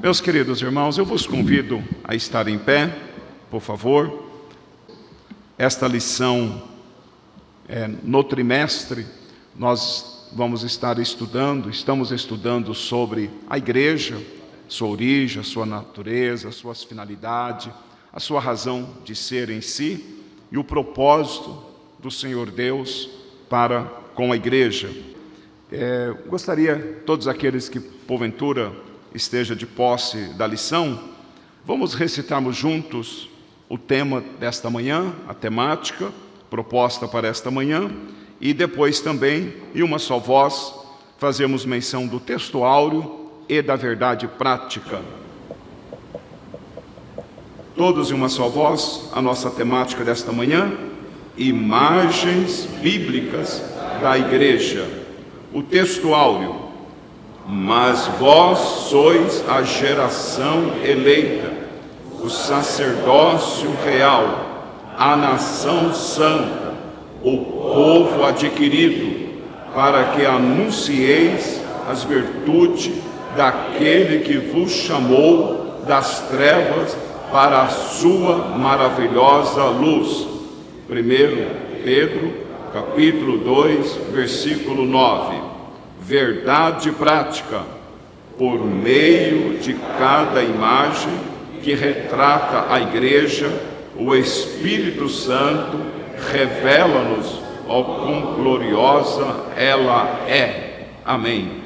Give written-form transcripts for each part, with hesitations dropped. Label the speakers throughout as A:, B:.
A: Meus queridos irmãos, eu vos convido a estar em pé, por favor. Esta lição, no trimestre, nós vamos estar estamos estudando sobre a igreja, sua origem, a sua natureza, as suas finalidades, a sua razão de ser em si e o propósito do Senhor Deus para com a igreja. Gostaria, todos aqueles que porventura esteja de posse da lição, vamos recitarmos juntos o tema desta manhã, a temática proposta para esta manhã, e depois também, em uma só voz, fazemos menção do texto áureo e da verdade prática. Todos em uma só voz, a nossa temática desta manhã, imagens bíblicas da igreja. O texto áureo: mas vós sois a geração eleita, o sacerdócio real, a nação santa, o povo adquirido, para que anuncieis as virtudes daquele que vos chamou das trevas para a sua maravilhosa luz. 1 Pedro, capítulo 2, versículo 9. Verdade prática: por meio de cada imagem que retrata a igreja, o Espírito Santo revela-nos ó quão gloriosa ela é. Amém.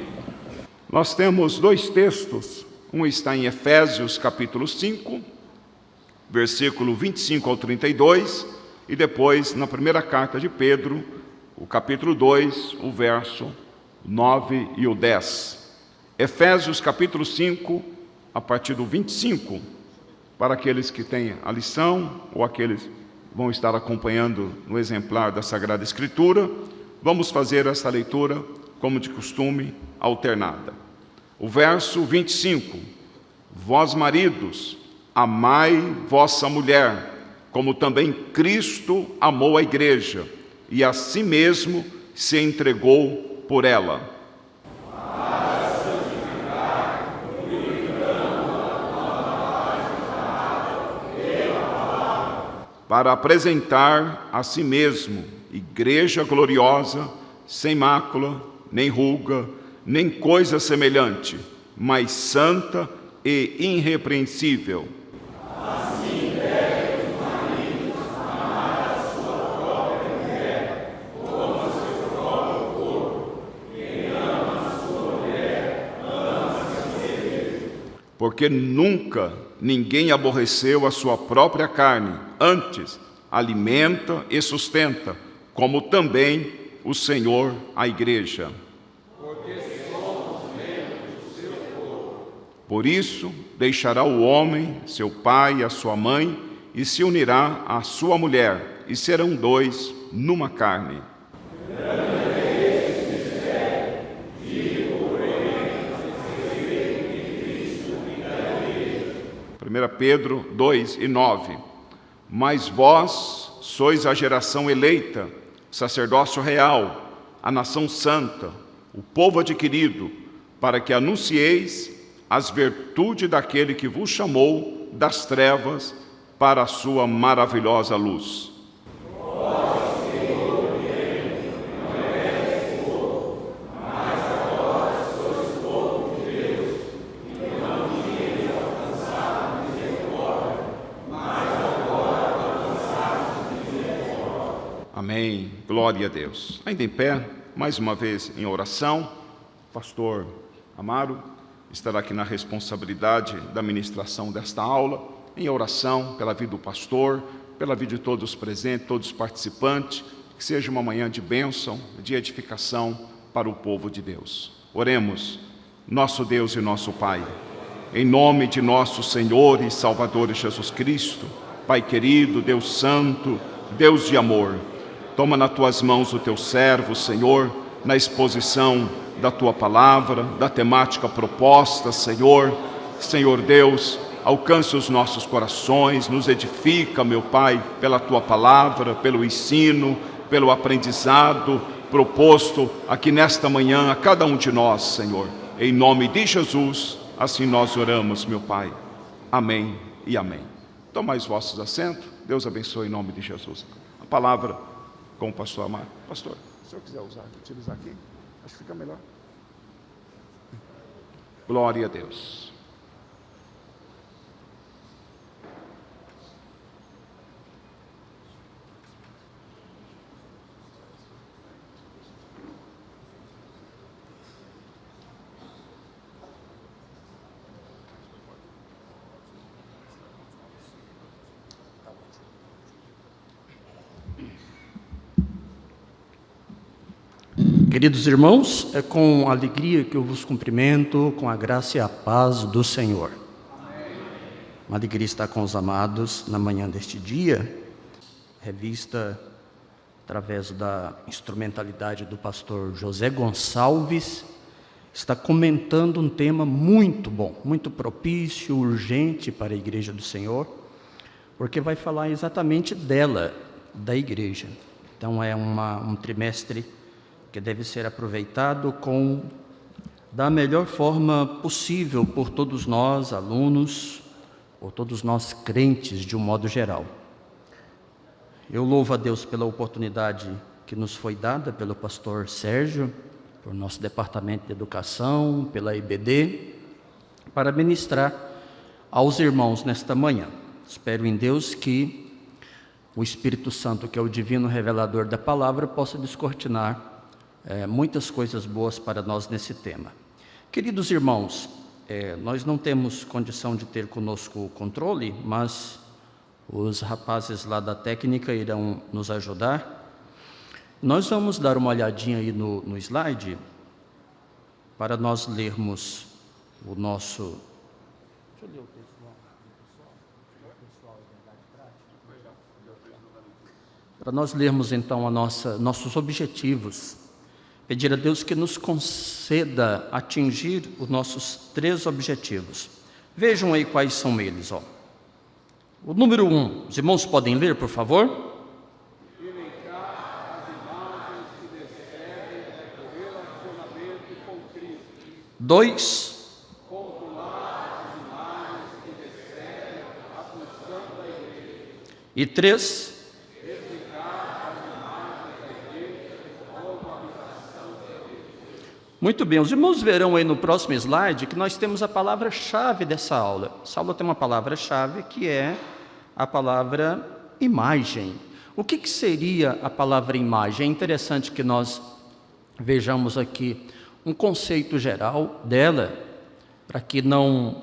A: Nós temos dois textos, um está em Efésios capítulo 5, versículo 25 ao 32, e depois na primeira carta de Pedro, o capítulo 2, o verso 9 e o 10. Efésios capítulo 5, a partir do 25, para aqueles que têm a lição, ou aqueles que vão estar acompanhando no exemplar da Sagrada Escritura, vamos fazer esta leitura, como de costume, alternada. O verso 25: vós maridos, amai vossa mulher, como também Cristo amou a igreja, e a si mesmo se entregou por ela, para apresentar a si mesmo igreja gloriosa, sem mácula, nem ruga, nem coisa semelhante, mas santa e irrepreensível. Assim deve os maridos amar a sua própria mulher, como seu próprio corpo. Quem ama a sua mulher, ama-se a si mesmo. Porque nunca ninguém aborreceu a sua própria carne, antes alimenta e sustenta, como também o Senhor a igreja. Porque somos membros do seu corpo. Por isso deixará o homem seu pai e a sua mãe, e se unirá à sua mulher, e serão dois numa carne. 1 Pedro 2 e 9. Mas vós sois a geração eleita, sacerdócio real, a nação santa, o povo adquirido, para que anuncieis as virtudes daquele que vos chamou das trevas para a sua maravilhosa luz. Amém. Glória a Deus. Ainda em pé, mais uma vez em oração, o pastor Amaro estará aqui na responsabilidade da ministração desta aula, em oração pela vida do pastor, pela vida de todos os presentes, todos os participantes, que seja uma manhã de bênção, de edificação para o povo de Deus. Oremos. Nosso Deus e nosso Pai, em nome de nosso Senhor e Salvador Jesus Cristo, Pai querido, Deus santo, Deus de amor, toma nas tuas mãos o teu servo, Senhor, na exposição da tua palavra, da temática proposta, Senhor. Senhor Deus, alcance os nossos corações, nos edifica, meu Pai, pela tua palavra, pelo ensino, pelo aprendizado proposto aqui nesta manhã a cada um de nós, Senhor. Em nome de Jesus, Assim nós oramos, meu Pai. Amém e amém. Tomai os vossos assentos. Deus abençoe em nome de Jesus. A palavra com o pastor Amaro. Pastor, se o senhor quiser utilizar aqui, acho que fica melhor. Glória a Deus.
B: Queridos irmãos, é com alegria que eu vos cumprimento, com a graça e a paz do Senhor. Amém. Uma alegria estar com os amados na manhã deste dia, revista através da instrumentalidade do pastor José Gonçalves, está comentando um tema muito bom, muito propício, urgente para a Igreja do Senhor, porque vai falar exatamente dela, da Igreja. Então é um trimestre que deve ser aproveitado da melhor forma possível por todos nós, alunos, por todos nós crentes de um modo geral. Eu louvo a Deus pela oportunidade que nos foi dada pelo pastor Sérgio, por nosso departamento de educação, pela IBD, para ministrar aos irmãos nesta manhã. Espero em Deus que o Espírito Santo, que é o divino revelador da palavra, possa descortinar muitas coisas boas para nós nesse tema. Queridos irmãos, nós não temos condição de ter conosco o controle, mas os rapazes lá da técnica irão nos ajudar. Nós vamos dar uma olhadinha aí no slide, para nós lermos o nosso... Deixa eu ler o pessoal. Para nós lermos então nossos objetivos. Pedir a Deus que nos conceda atingir os nossos 3 objetivos. Vejam aí quais são eles. O número 1, os irmãos podem ler, por favor?
C: Elencar as imagens que descrevem o relacionamento com Cristo.
B: 2,
C: Controlar as imagens que descrevem a função da igreja.
B: e 3, muito bem, os irmãos verão aí no próximo slide que nós temos a palavra-chave dessa aula. Essa aula tem uma palavra-chave que é a palavra imagem. O que seria a palavra imagem? É interessante que nós vejamos aqui um conceito geral dela, para que não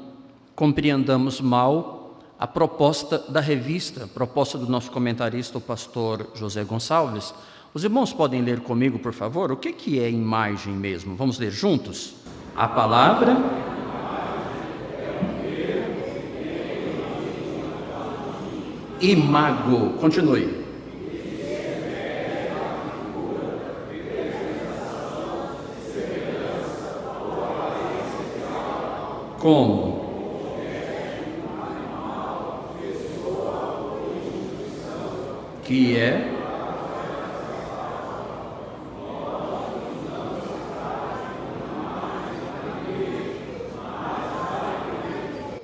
B: compreendamos mal a proposta da revista, a proposta do nosso comentarista, o pastor José Gonçalves. Os irmãos podem ler comigo, por favor? O que é imagem mesmo? Vamos ler juntos? A palavra... Imago. Continue. Como? Que é...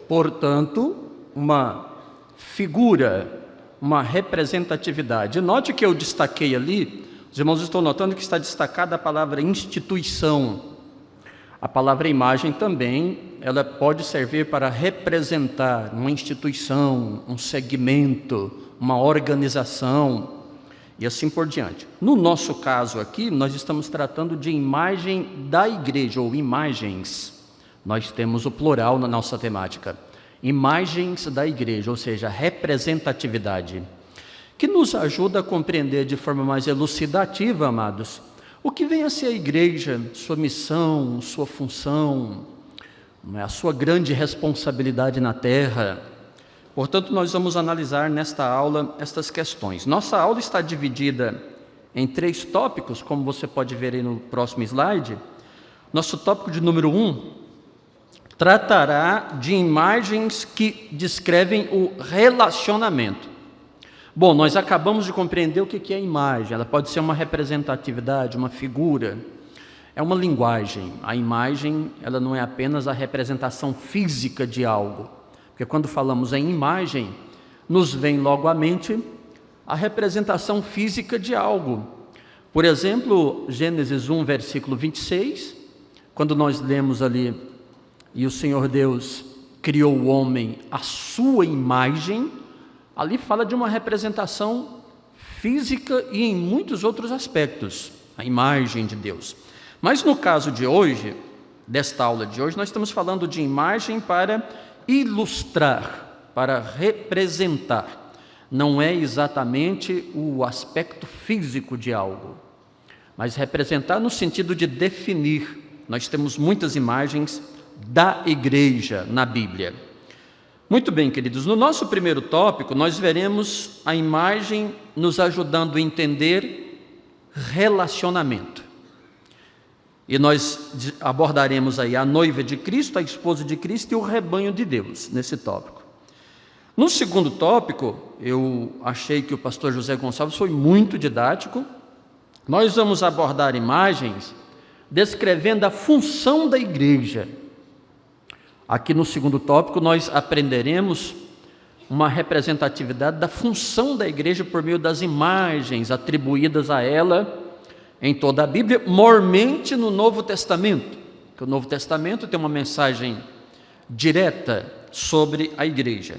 B: Portanto, uma figura, uma representatividade. Note que eu destaquei ali, os irmãos estão notando que está destacada a palavra instituição. A palavra imagem também, ela pode servir para representar uma instituição, um segmento, uma organização e assim por diante. No nosso caso aqui, nós estamos tratando de imagem da igreja, ou imagens. Nós temos o plural na nossa temática. Imagens da igreja, ou seja, representatividade, que nos ajuda a compreender de forma mais elucidativa, amados, o que vem a ser a igreja, sua missão, sua função, a sua grande responsabilidade na terra. Portanto, nós vamos analisar nesta aula estas questões. Nossa aula está dividida em 3 tópicos, como você pode ver aí no próximo slide. Nosso tópico de número 1 tratará de imagens que descrevem o relacionamento. Bom, nós acabamos de compreender o que é imagem. Ela pode ser uma representatividade, uma figura. é uma linguagem. A imagem, ela não é apenas a representação física de algo, porque quando falamos em imagem, nos vem logo à mente a representação física de algo. Por exemplo, Gênesis 1, versículo 26, quando nós lemos ali, e o Senhor Deus criou o homem à sua imagem, ali fala de uma representação física e em muitos outros aspectos, a imagem de Deus. Mas no caso de hoje, desta aula de hoje, nós estamos falando de imagem para ilustrar, para representar. Não é exatamente o aspecto físico de algo, mas representar no sentido de definir. Nós temos muitas imagens da igreja na Bíblia. Muito bem, queridos, no nosso primeiro tópico, nós veremos a imagem nos ajudando a entender relacionamento. E nós abordaremos aí a noiva de Cristo, a esposa de Cristo e o rebanho de Deus, nesse tópico. No segundo tópico, eu achei que o pastor José Gonçalves foi muito didático. Nós vamos abordar imagens descrevendo a função da igreja. Aqui no segundo tópico, nós aprenderemos uma representatividade da função da igreja por meio das imagens atribuídas a ela em toda a Bíblia, mormente no Novo Testamento, que o Novo Testamento tem uma mensagem direta sobre a igreja.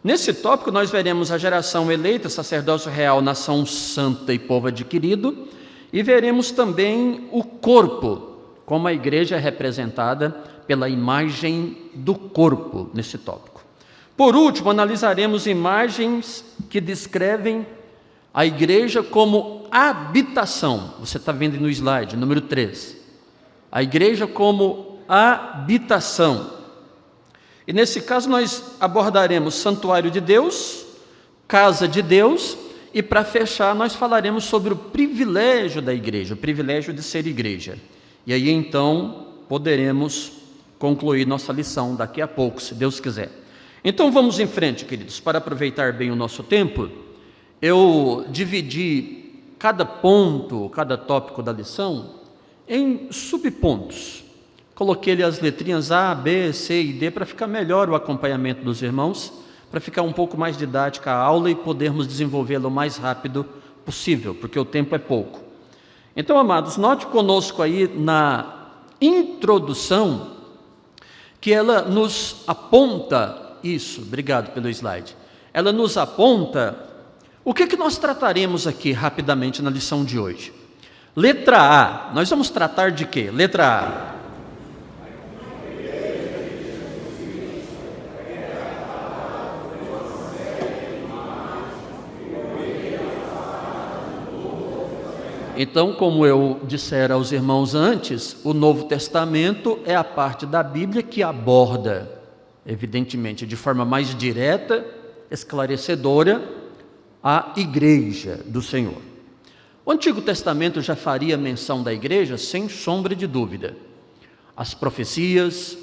B: Nesse tópico nós veremos a geração eleita, sacerdócio real, nação santa e povo adquirido, e veremos também o corpo, como a igreja é representada pela imagem do corpo nesse tópico. Por último, analisaremos imagens que descrevem a igreja como habitação. Você está vendo no slide, número 3. A igreja como habitação. E nesse caso nós abordaremos santuário de Deus, casa de Deus, e para fechar nós falaremos sobre o privilégio da igreja, o privilégio de ser igreja. E aí então poderemos concluir nossa lição daqui a pouco, se Deus quiser. Então vamos em frente, queridos, para aproveitar bem o nosso tempo. Eu dividi cada ponto, cada tópico da lição em subpontos. Coloquei-lhe as letrinhas A, B, C e D para ficar melhor o acompanhamento dos irmãos, para ficar um pouco mais didática a aula e podermos desenvolvê-la o mais rápido possível, porque o tempo é pouco. Então, amados, note conosco aí na introdução que ela nos aponta isso, obrigado pelo slide, ela nos aponta o que nós trataremos aqui rapidamente na lição de hoje. Letra A, nós vamos tratar de quê? Letra A. Então, como eu dissera aos irmãos antes, o Novo Testamento é a parte da Bíblia que aborda, evidentemente, de forma mais direta, esclarecedora, a igreja do Senhor. O Antigo Testamento já faria menção da igreja sem sombra de dúvida. As profecias,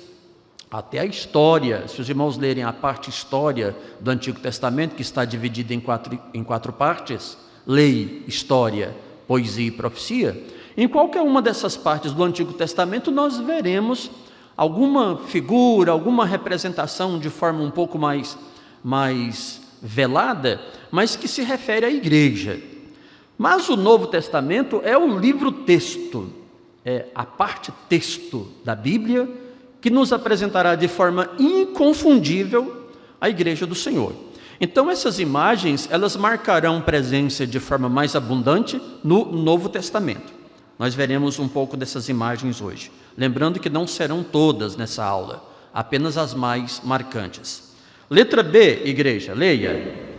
B: até a história, se os irmãos lerem a parte história do Antigo Testamento, que está dividida em quatro partes, lei, história, poesia e profecia, em qualquer uma dessas partes do Antigo Testamento nós veremos alguma figura, alguma representação de forma um pouco mais velada, mas que se refere à igreja. Mas o Novo Testamento é o livro-texto, é a parte texto da Bíblia que nos apresentará de forma inconfundível a igreja do Senhor. Então essas imagens, elas marcarão presença de forma mais abundante no Novo Testamento. Nós veremos um pouco dessas imagens hoje. Lembrando que não serão todas nessa aula, apenas as mais marcantes. Letra B, igreja, leia.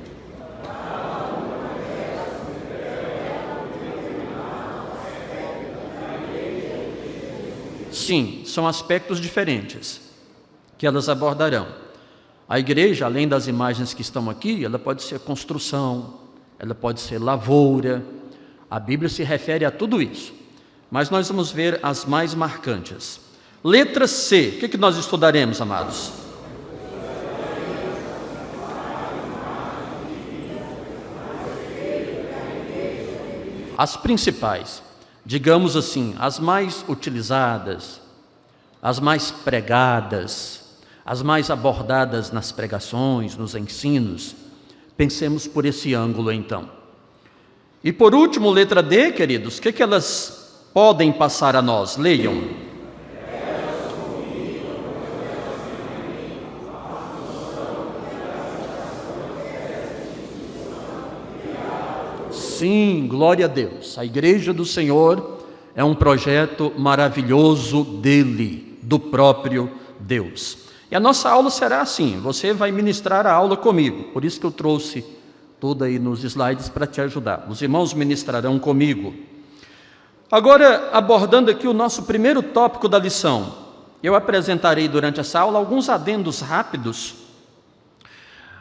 B: Sim, são aspectos diferentes que elas abordarão. A igreja, além das imagens que estão aqui, ela pode ser construção, ela pode ser lavoura. A Bíblia se refere a tudo isso. Mas nós vamos ver as mais marcantes. Letra C, o que nós estudaremos, amados? As principais. digamos assim, as mais utilizadas, as mais pregadas, as mais abordadas nas pregações, nos ensinos. Pensemos por esse ângulo então. E por último, letra D, queridos, o que elas podem passar a nós? Leiam. Sim, glória a Deus. A Igreja do Senhor é um projeto maravilhoso dele, do próprio Deus. E a nossa aula será assim, você vai ministrar a aula comigo, por isso que eu trouxe tudo aí nos slides para te ajudar. Os irmãos ministrarão comigo. Agora, abordando aqui o nosso primeiro tópico da lição, eu apresentarei durante essa aula alguns adendos rápidos,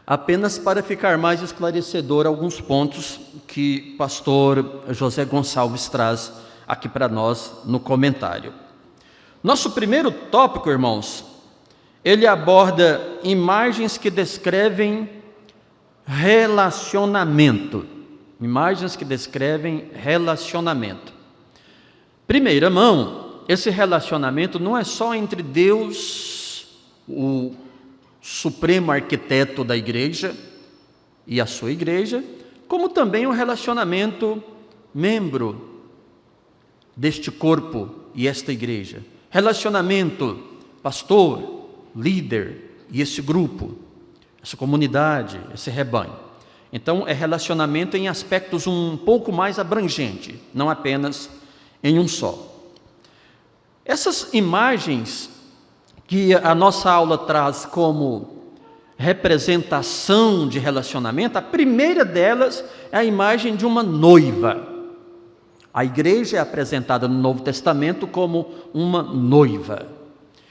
B: apenas para ficar mais esclarecedor alguns pontos que pastor José Gonçalves traz aqui para nós no comentário. Nosso primeiro tópico, irmãos, ele aborda imagens que descrevem relacionamento. Imagens que descrevem relacionamento. Primeira mão, esse relacionamento não é só entre Deus, o supremo arquiteto da igreja, e a sua igreja, como também o relacionamento membro deste corpo e esta igreja. Relacionamento pastor, líder e esse grupo, essa comunidade, esse rebanho. Então é relacionamento em aspectos um pouco mais abrangentes, não apenas em um só. Essas imagens que a nossa aula traz como representação de relacionamento, a primeira delas é a imagem de uma noiva. A igreja é apresentada no Novo Testamento como uma noiva.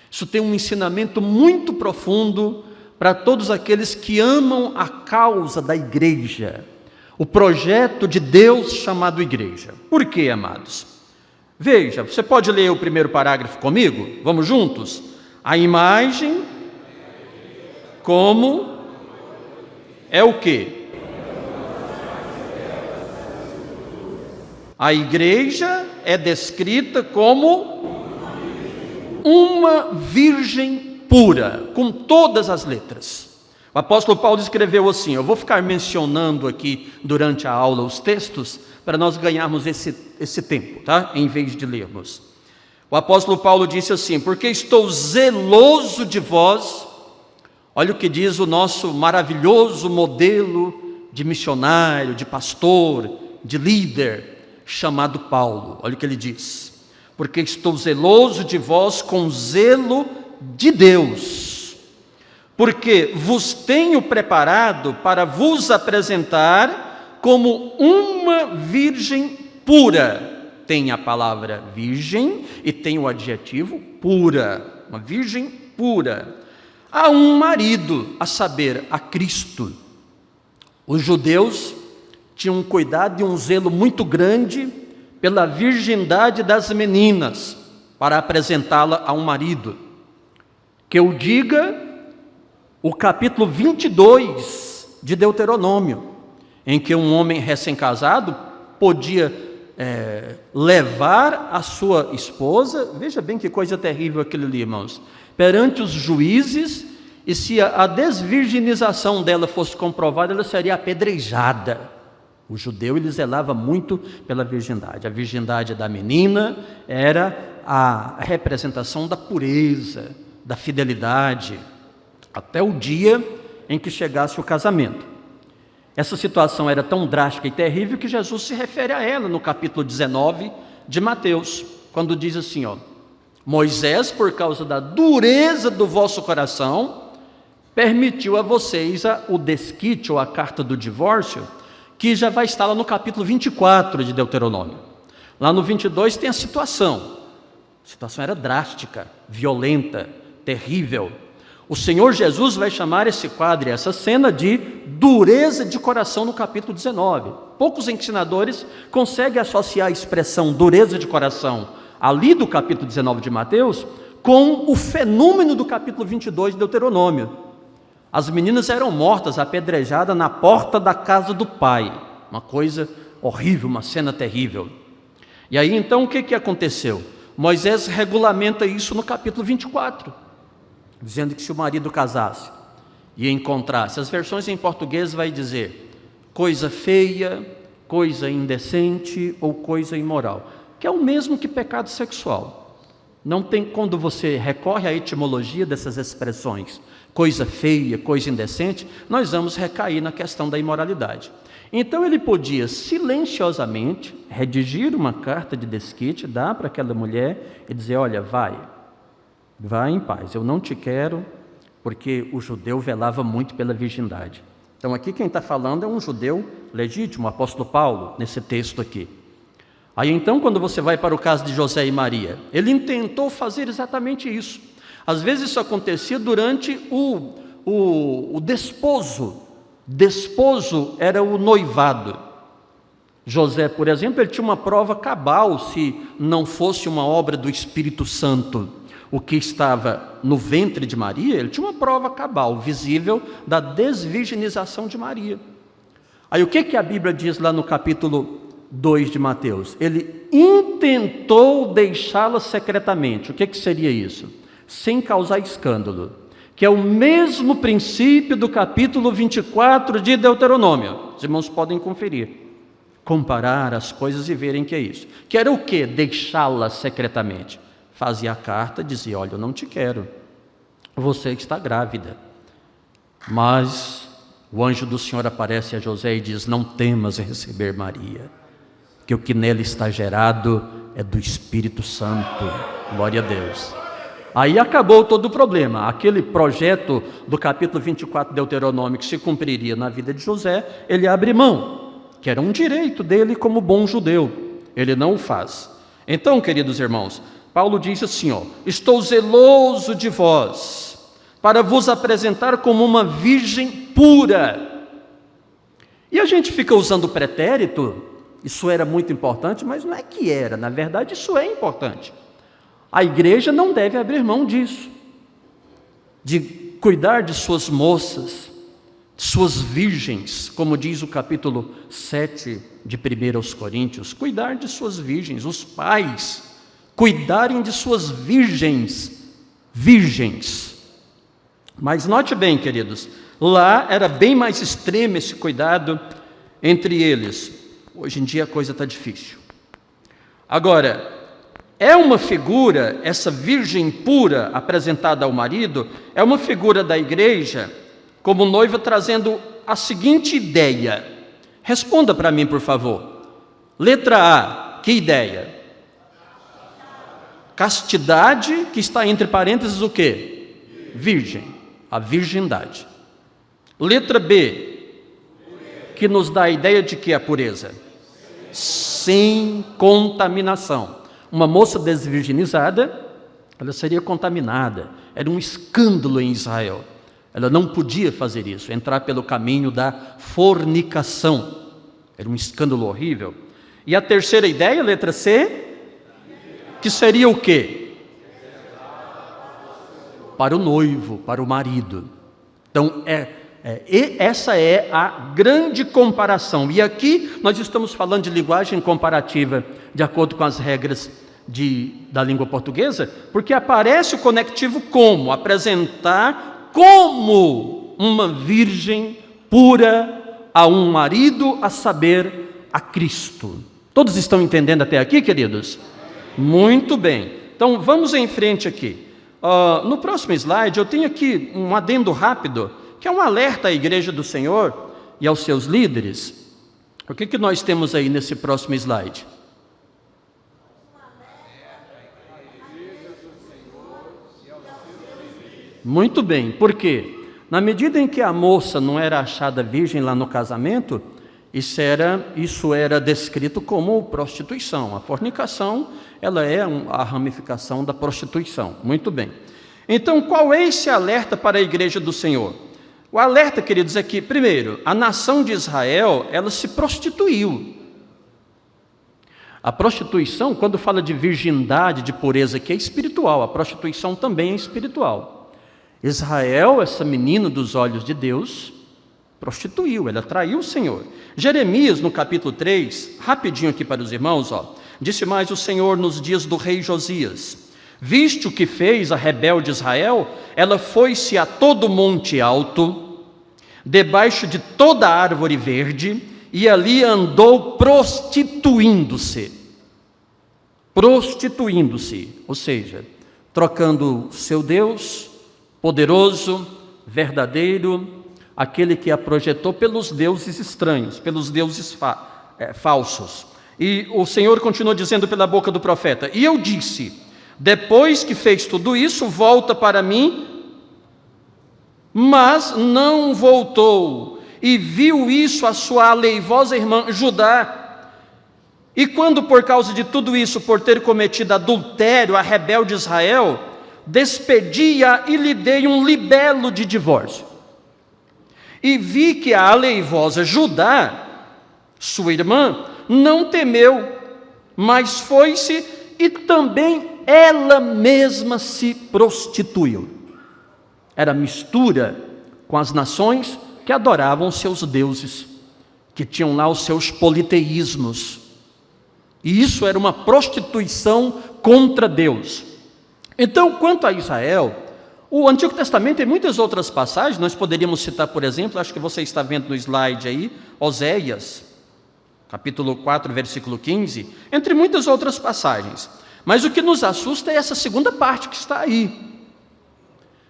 B: Isso tem um ensinamento muito profundo para todos aqueles que amam a causa da igreja, o projeto de Deus chamado igreja. Por quê, amados? Veja, você pode ler o primeiro parágrafo comigo? Vamos juntos? A imagem como é o quê? A igreja é descrita como uma virgem pura, com todas as letras. O apóstolo Paulo escreveu assim, eu vou ficar mencionando aqui durante a aula os textos, para nós ganharmos esse tempo, tá? Em vez de lermos. O apóstolo Paulo disse assim, porque estou zeloso de vós. Olha o que diz o nosso maravilhoso modelo de missionário, de pastor, de líder, chamado Paulo. Olha o que ele diz, porque estou zeloso de vós com zelo de Deus, porque vos tenho preparado para vos apresentar como uma virgem pura. Tem a palavra virgem e tem o adjetivo pura, uma virgem pura, a um marido, a saber, a Cristo. Os judeus tinha um cuidado e um zelo muito grande pela virgindade das meninas, para apresentá-la a um marido. Que eu diga o capítulo 22 de Deuteronômio, em que um homem recém-casado podia levar a sua esposa, veja bem que coisa terrível aquilo ali, irmãos, perante os juízes, e se a desvirginização dela fosse comprovada, ela seria apedrejada. O judeu, ele zelava muito pela virgindade. A virgindade da menina era a representação da pureza, da fidelidade, até o dia em que chegasse o casamento. Essa situação era tão drástica e terrível que Jesus se refere a ela no capítulo 19 de Mateus, quando diz assim, Moisés, por causa da dureza do vosso coração, permitiu a vocês o desquite ou a carta do divórcio, que já vai estar lá no capítulo 24 de Deuteronômio. Lá no 22 tem a situação. A situação era drástica, violenta, terrível. O Senhor Jesus vai chamar esse quadro, essa cena de dureza de coração no capítulo 19. Poucos ensinadores conseguem associar a expressão dureza de coração ali do capítulo 19 de Mateus com o fenômeno do capítulo 22 de Deuteronômio. As meninas eram mortas, apedrejadas na porta da casa do pai. Uma coisa horrível, uma cena terrível. E aí então o que aconteceu? Moisés regulamenta isso no capítulo 24, dizendo que se o marido casasse e encontrasse, as versões em português vai dizer coisa feia, coisa indecente ou coisa imoral, que é o mesmo que pecado sexual. Não tem, quando você recorre à etimologia dessas expressões, coisa feia, coisa indecente, nós vamos recair na questão da imoralidade. Então ele podia silenciosamente redigir uma carta de desquite, dar para aquela mulher e dizer: olha, vai em paz, eu não te quero, porque o judeu velava muito pela virgindade. Então aqui quem está falando é um judeu legítimo, o apóstolo Paulo, nesse texto aqui. Aí então, quando você vai para o caso de José e Maria, ele intentou fazer exatamente isso. Às vezes isso acontecia durante o desposo. Desposo era o noivado. José, por exemplo, ele tinha uma prova cabal, se não fosse uma obra do Espírito Santo, o que estava no ventre de Maria, ele tinha uma prova cabal, visível, da desvirginização de Maria. Aí o que a Bíblia diz lá no capítulo 2 de Mateus? Ele intentou deixá-la secretamente. O que seria isso? Sem causar escândalo, que é o mesmo princípio do capítulo 24 de Deuteronômio. Os irmãos podem conferir, comparar as coisas e verem que é isso. Que era o que? Deixá-la secretamente. Fazia a carta, dizia: olha, eu não te quero, você está grávida. Mas o anjo do Senhor aparece a José e diz: não temas receber Maria, que o que nela está gerado é do Espírito Santo. Glória a Deus. Aí acabou todo o problema. Aquele projeto do capítulo 24 de Deuteronômio que se cumpriria na vida de José, ele abre mão, que era um direito dele como bom judeu. Ele não o faz. Então, queridos irmãos, Paulo diz assim: estou zeloso de vós, para vos apresentar como uma virgem pura. E a gente fica usando o pretérito, isso era muito importante, mas não é que era, na verdade isso é importante. A igreja não deve abrir mão disso, de cuidar de suas moças, de suas virgens, como diz o capítulo 7 de 1 aos Coríntios, cuidar de suas virgens, os pais cuidarem de suas virgens. Mas note bem, queridos, lá era bem mais extremo esse cuidado entre eles. Hoje em dia a coisa está difícil. Agora, é uma figura, essa virgem pura apresentada ao marido, é uma figura da igreja como noiva trazendo a seguinte ideia. Responda para mim, por favor. Letra A, que ideia? Castidade, que está entre parênteses o quê? Virgem, a virgindade. Letra B, que nos dá a ideia de que é a pureza? Sem contaminação. Uma moça desvirginizada, ela seria contaminada. Era um escândalo em Israel. Ela não podia fazer isso, entrar pelo caminho da fornicação. Era um escândalo horrível. E a terceira ideia, letra C, que seria o quê? Para o noivo, para o marido. Então, essa é a grande comparação. E aqui nós estamos falando de linguagem comparativa, de acordo com as regras da língua portuguesa, porque aparece o conectivo como, apresentar como uma virgem pura a um marido, a saber, a Cristo. Todos estão entendendo até aqui, queridos? Muito bem. Então vamos em frente aqui. No próximo slide eu tenho aqui um adendo rápido, que é um alerta à Igreja do Senhor e aos seus líderes. O que nós temos aí nesse próximo slide? Muito bem, por quê? Na medida em que a moça não era achada virgem lá no casamento, isso era descrito como prostituição. A fornicação, ela é a ramificação da prostituição. Muito bem. Então, qual é esse alerta para a Igreja do Senhor? O alerta, queridos, é que, primeiro, a nação de Israel, ela se prostituiu. A prostituição, quando fala de virgindade, de pureza, que é espiritual, a prostituição também é espiritual. Israel, essa menina dos olhos de Deus, prostituiu, ela traiu o Senhor. Jeremias, no capítulo 3, rapidinho aqui para os irmãos, Disse mais o Senhor nos dias do rei Josias: visto o que fez a rebelde Israel, ela foi-se a todo monte alto, debaixo de toda árvore verde, e ali andou prostituindo-se, ou seja, trocando seu Deus poderoso, verdadeiro, aquele que a projetou, pelos deuses estranhos, pelos deuses falsos. E o Senhor continua dizendo pela boca do profeta: e eu disse, depois que fez tudo isso, volta para mim, mas não voltou, e viu isso a sua aleivosa irmã Judá. E quando, por causa de tudo isso, por ter cometido adultério, a rebelde Israel, despedi-a e lhe dei um libelo de divórcio. E vi que a aleivosa Judá, sua irmã, não temeu, mas foi-se e também ela mesma se prostituiu. Era mistura com as nações que adoravam seus deuses, que tinham lá os seus politeísmos. E isso era uma prostituição contra Deus. Então, quanto a Israel, o Antigo Testamento tem muitas outras passagens. Nós poderíamos citar, por exemplo, acho que você está vendo no slide aí, Oséias, capítulo 4, versículo 15, entre muitas outras passagens. Mas o que nos assusta é essa segunda parte que está aí,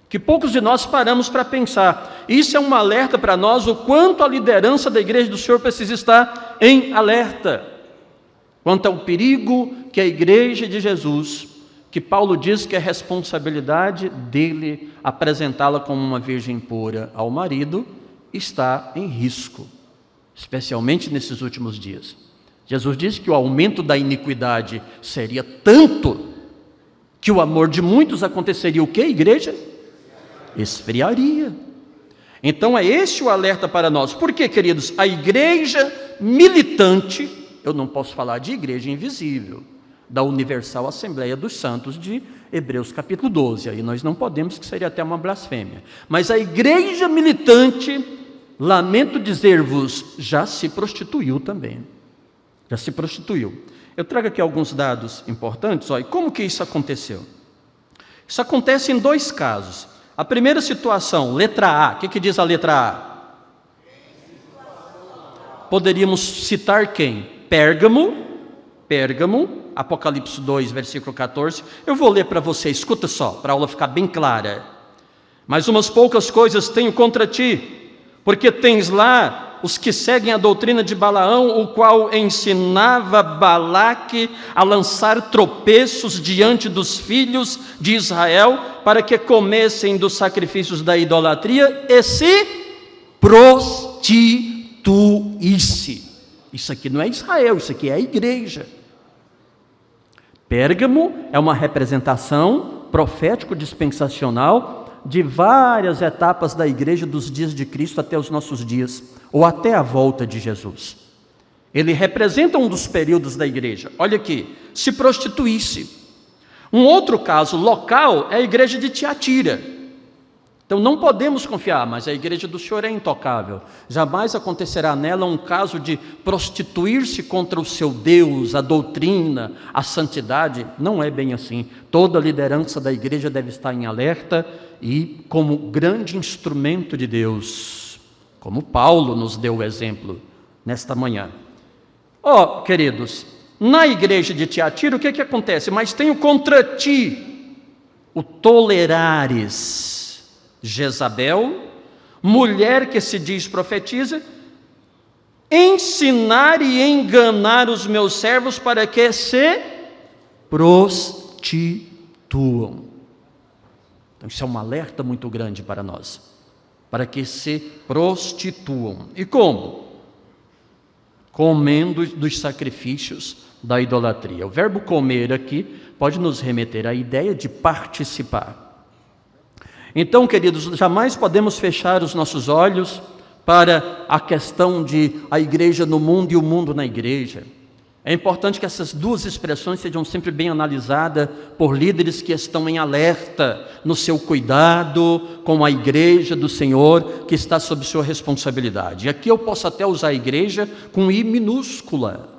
B: que poucos de nós paramos para pensar. Isso é um alerta para nós, o quanto a liderança da igreja do Senhor precisa estar em alerta quanto ao perigo que a igreja de Jesus, que Paulo diz que é responsabilidade dele apresentá-la como uma virgem pura ao marido, está em risco, especialmente nesses últimos dias. Jesus disse que o aumento da iniquidade seria tanto que o amor de muitos aconteceria o quê, igreja? Esfriaria. Então é esse o alerta para nós. Por quê, queridos? A igreja militante, eu não posso falar de igreja invisível, da Universal Assembleia dos Santos de Hebreus capítulo 12, aí nós não podemos, que seria até uma blasfêmia. Mas a igreja militante, lamento dizer-vos, já se prostituiu também. Já se prostituiu. Eu trago aqui alguns dados importantes. Olha, como que isso aconteceu? Isso acontece em dois casos. A primeira situação, letra A, o que diz a letra A? Poderíamos citar quem? Pérgamo, Apocalipse 2, versículo 14. Eu vou ler para você, escuta só, para a aula ficar bem clara. Mas umas poucas coisas tenho contra ti, porque tens lá os que seguem a doutrina de Balaão, o qual ensinava Balaque a lançar tropeços diante dos filhos de Israel, para que comessem dos sacrifícios da idolatria e se prostituísse. Isso aqui não é Israel, isso aqui é a igreja. Pérgamo é uma representação profético-dispensacional de várias etapas da igreja dos dias de Cristo até os nossos dias, ou até a volta de Jesus. Ele representa um dos períodos da igreja. Olha aqui, se prostituísse. Um outro caso local é a igreja de Tiatira. Então não podemos confiar, mas a igreja do Senhor é intocável. Jamais acontecerá nela um caso de prostituir-se contra o seu Deus, a doutrina, a santidade. Não é bem assim. Toda a liderança da igreja deve estar em alerta e como grande instrumento de Deus, como Paulo nos deu o exemplo nesta manhã. Queridos, na igreja de Tiatira o que acontece? Mas tenho contra ti o tolerares Jezabel, mulher que se diz profetiza, ensinar e enganar os meus servos para que se prostituam. Então isso é um alerta muito grande para nós, para que se prostituam. E como? Comendo dos sacrifícios da idolatria. O verbo comer aqui pode nos remeter à ideia de participar. Então, queridos, jamais podemos fechar os nossos olhos para a questão de a igreja no mundo e o mundo na igreja. É importante que essas duas expressões sejam sempre bem analisadas por líderes que estão em alerta no seu cuidado com a igreja do Senhor que está sob sua responsabilidade. E aqui eu posso até usar a igreja com I minúscula.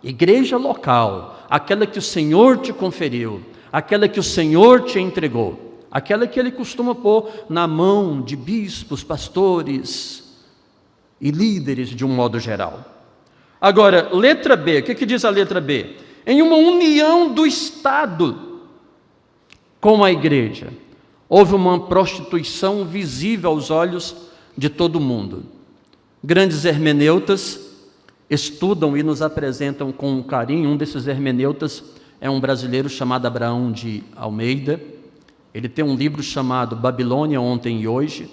B: Igreja local, aquela que o Senhor te conferiu, aquela que o Senhor te entregou, aquela que Ele costuma pôr na mão de bispos, pastores e líderes de um modo geral. Agora, letra B, o que diz a letra B? Em uma união do Estado com a igreja, houve uma prostituição visível aos olhos de todo mundo. Grandes hermeneutas estudam e nos apresentam com carinho. Um desses hermeneutas é um brasileiro chamado Abraão de Almeida. Ele tem um livro chamado Babilônia, Ontem e Hoje,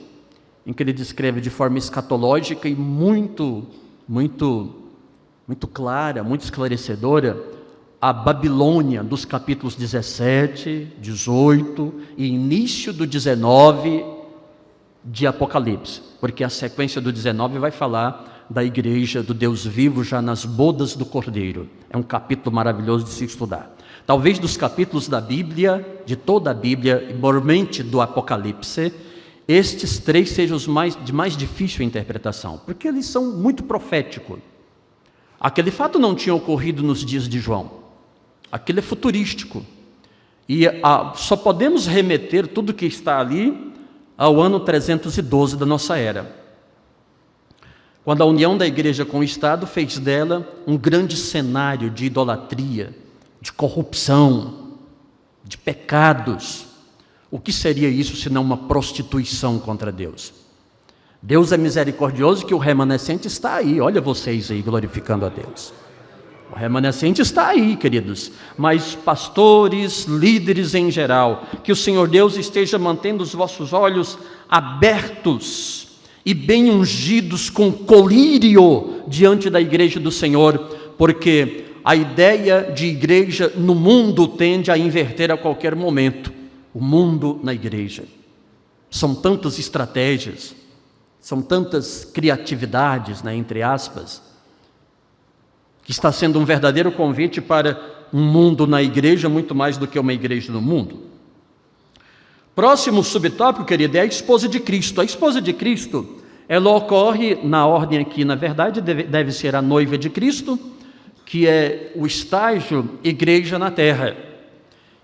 B: em que ele descreve de forma escatológica e muito clara, muito esclarecedora, a Babilônia dos capítulos 17, 18 e início do 19 de Apocalipse, porque a sequência do 19 vai falar da igreja do Deus vivo já nas bodas do Cordeiro. É um capítulo maravilhoso de se estudar. Talvez dos capítulos da Bíblia, de toda a Bíblia, e mormente do Apocalipse, estes 3 sejam os de mais difícil interpretação, porque eles são muito proféticos. Aquele fato não tinha ocorrido nos dias de João. Aquilo é futurístico. E só podemos remeter tudo que está ali ao ano 312 da nossa era, quando a união da igreja com o Estado fez dela um grande cenário de idolatria, de corrupção, de pecados. O que seria isso senão uma prostituição contra Deus? Deus é misericordioso que o remanescente está aí. Olha vocês aí glorificando a Deus. O remanescente está aí, queridos, mas pastores, líderes em geral, que o Senhor Deus esteja mantendo os vossos olhos abertos e bem ungidos com colírio diante da igreja do Senhor, porque a ideia de igreja no mundo tende a inverter a qualquer momento. O mundo na igreja. São tantas estratégias, são tantas criatividades, entre aspas, que está sendo um verdadeiro convite para um mundo na igreja, muito mais do que uma igreja no mundo. Próximo subtópico, querido, é a esposa de Cristo. A esposa de Cristo, ela ocorre na ordem aqui, na verdade, deve ser a noiva de Cristo, que é o estágio igreja na terra.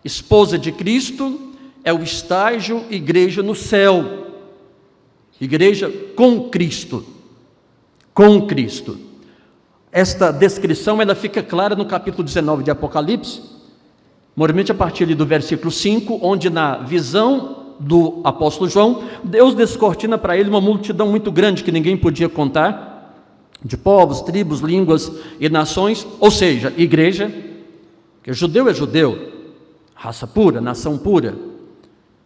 B: Esposa de Cristo é o estágio igreja no céu. Igreja com Cristo. Com Cristo. Esta descrição ela fica clara no capítulo 19 de Apocalipse, mormente a partir do versículo 5, onde na visão do apóstolo João, Deus descortina para ele uma multidão muito grande que ninguém podia contar, de povos, tribos, línguas e nações, ou seja, igreja, que judeu é judeu, raça pura, nação pura.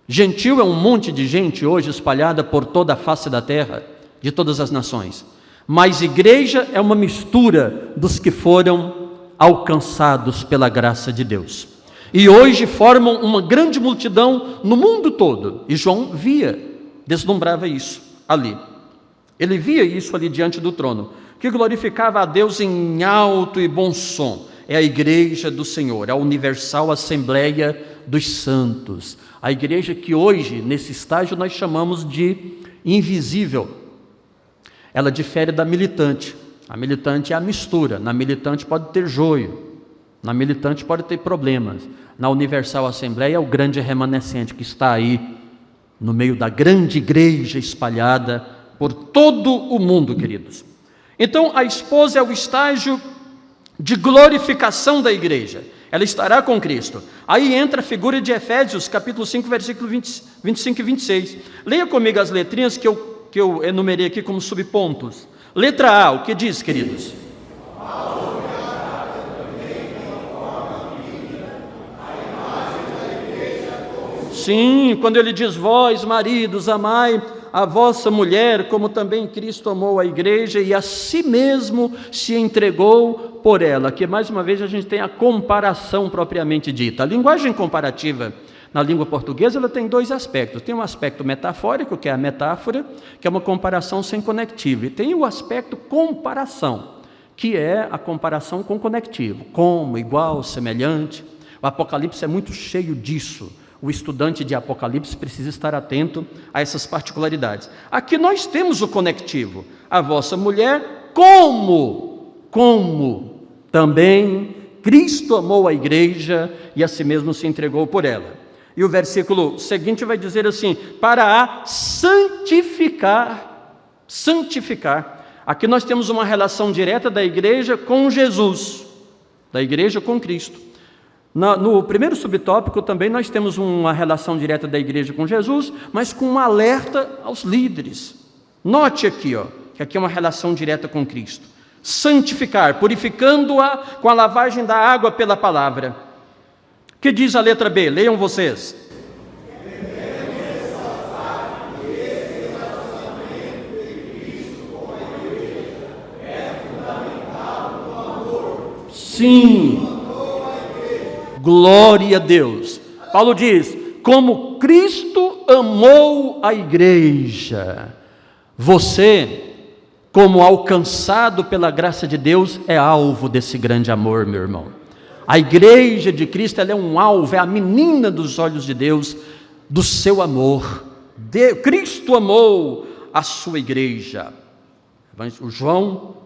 B: Gentil é um monte de gente hoje espalhada por toda a face da terra, de todas as nações. Mas igreja é uma mistura dos que foram alcançados pela graça de Deus. E hoje formam uma grande multidão no mundo todo. E João deslumbrava isso ali. Ele via isso ali diante do trono, que glorificava a Deus em alto e bom som. É a igreja do Senhor, a universal assembleia dos santos. A igreja que hoje, nesse estágio, nós chamamos de invisível. Ela difere da militante. A militante é a mistura. Na militante pode ter joio. Na militante pode ter problemas. Na universal assembleia é o grande remanescente que está aí no meio da grande igreja espalhada por todo o mundo, queridos. Então, a esposa é o estágio de glorificação da igreja. Ela estará com Cristo. Aí entra a figura de Efésios, capítulo 5, versículo 25 e 26. Leia comigo as letrinhas que eu enumerei aqui como subpontos. Letra A, o que diz, queridos? Sim, quando ele diz, vós, maridos, amai a vossa mulher, como também Cristo amou a igreja e a si mesmo se entregou por ela. Que mais uma vez a gente tem a comparação propriamente dita. A linguagem comparativa na língua portuguesa ela tem dois aspectos. Tem um aspecto metafórico, que é a metáfora, que é uma comparação sem conectivo. E tem o aspecto comparação, que é a comparação com conectivo. Como, igual, semelhante. O Apocalipse é muito cheio disso. O estudante de Apocalipse precisa estar atento a essas particularidades. Aqui nós temos o conectivo. A vossa mulher como Também Cristo amou a igreja e a si mesmo se entregou por ela. E o versículo seguinte vai dizer assim: para a santificar. Santificar. Aqui nós temos uma relação direta da igreja com Jesus, da igreja com Cristo. No primeiro subtópico também nós temos uma relação direta da igreja com Jesus, mas com um alerta aos líderes. Note aqui, que aqui é uma relação direta com Cristo. Santificar, purificando-a com a lavagem da água pela palavra. Que diz a letra B? Leiam vocês. Sim. Glória a Deus. Paulo diz: como Cristo amou a igreja. Você, como alcançado pela graça de Deus, é alvo desse grande amor, meu irmão. A igreja de Cristo, ela é um alvo, é a menina dos olhos de Deus, do seu amor. Cristo amou a sua igreja. O João,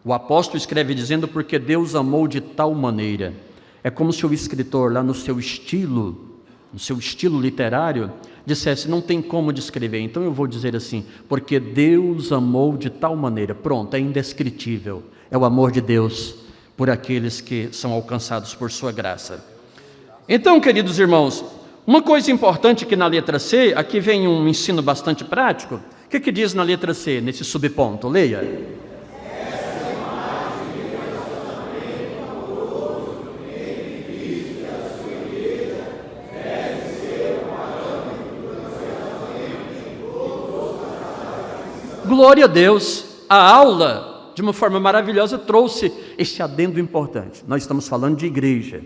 B: o apóstolo, escreve dizendo: porque Deus amou de tal maneira. É como se o escritor, lá no seu estilo literário, dissesse: não tem como descrever, então eu vou dizer assim: porque Deus amou de tal maneira. Pronto, é indescritível. É o amor de Deus por aqueles que são alcançados por sua graça. Então, queridos irmãos, uma coisa importante que na letra C, aqui vem um ensino bastante prático. O que diz na letra C, nesse subponto? Leia. Glória a Deus. A aula, de uma forma maravilhosa, trouxe este adendo importante. Nós estamos falando de igreja.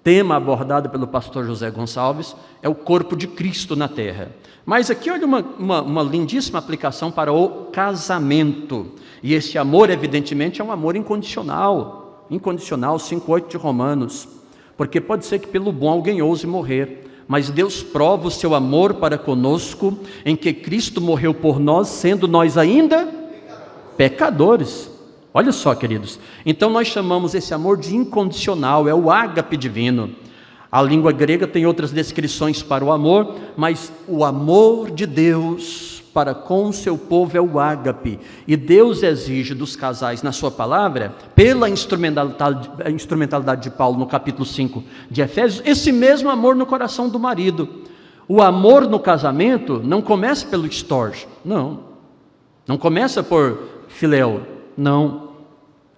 B: Tema abordado pelo pastor José Gonçalves é o corpo de Cristo na terra. Mas aqui olha uma lindíssima aplicação para o casamento. E esse amor, evidentemente, é um amor incondicional. Incondicional, 5:8 de Romanos. Porque pode ser que pelo bom alguém ouse morrer. Mas Deus prova o seu amor para conosco, em que Cristo morreu por nós, sendo nós ainda pecadores. Olha só, queridos. Então nós chamamos esse amor de incondicional, é o ágape divino. A língua grega tem outras descrições para o amor, mas o amor de Deus para com o seu povo é o ágape. E Deus exige dos casais, na sua palavra, pela instrumentalidade de Paulo no capítulo 5 de Efésios, esse mesmo amor no coração do marido. O amor no casamento não começa pelo storge, não começa por filéu, não,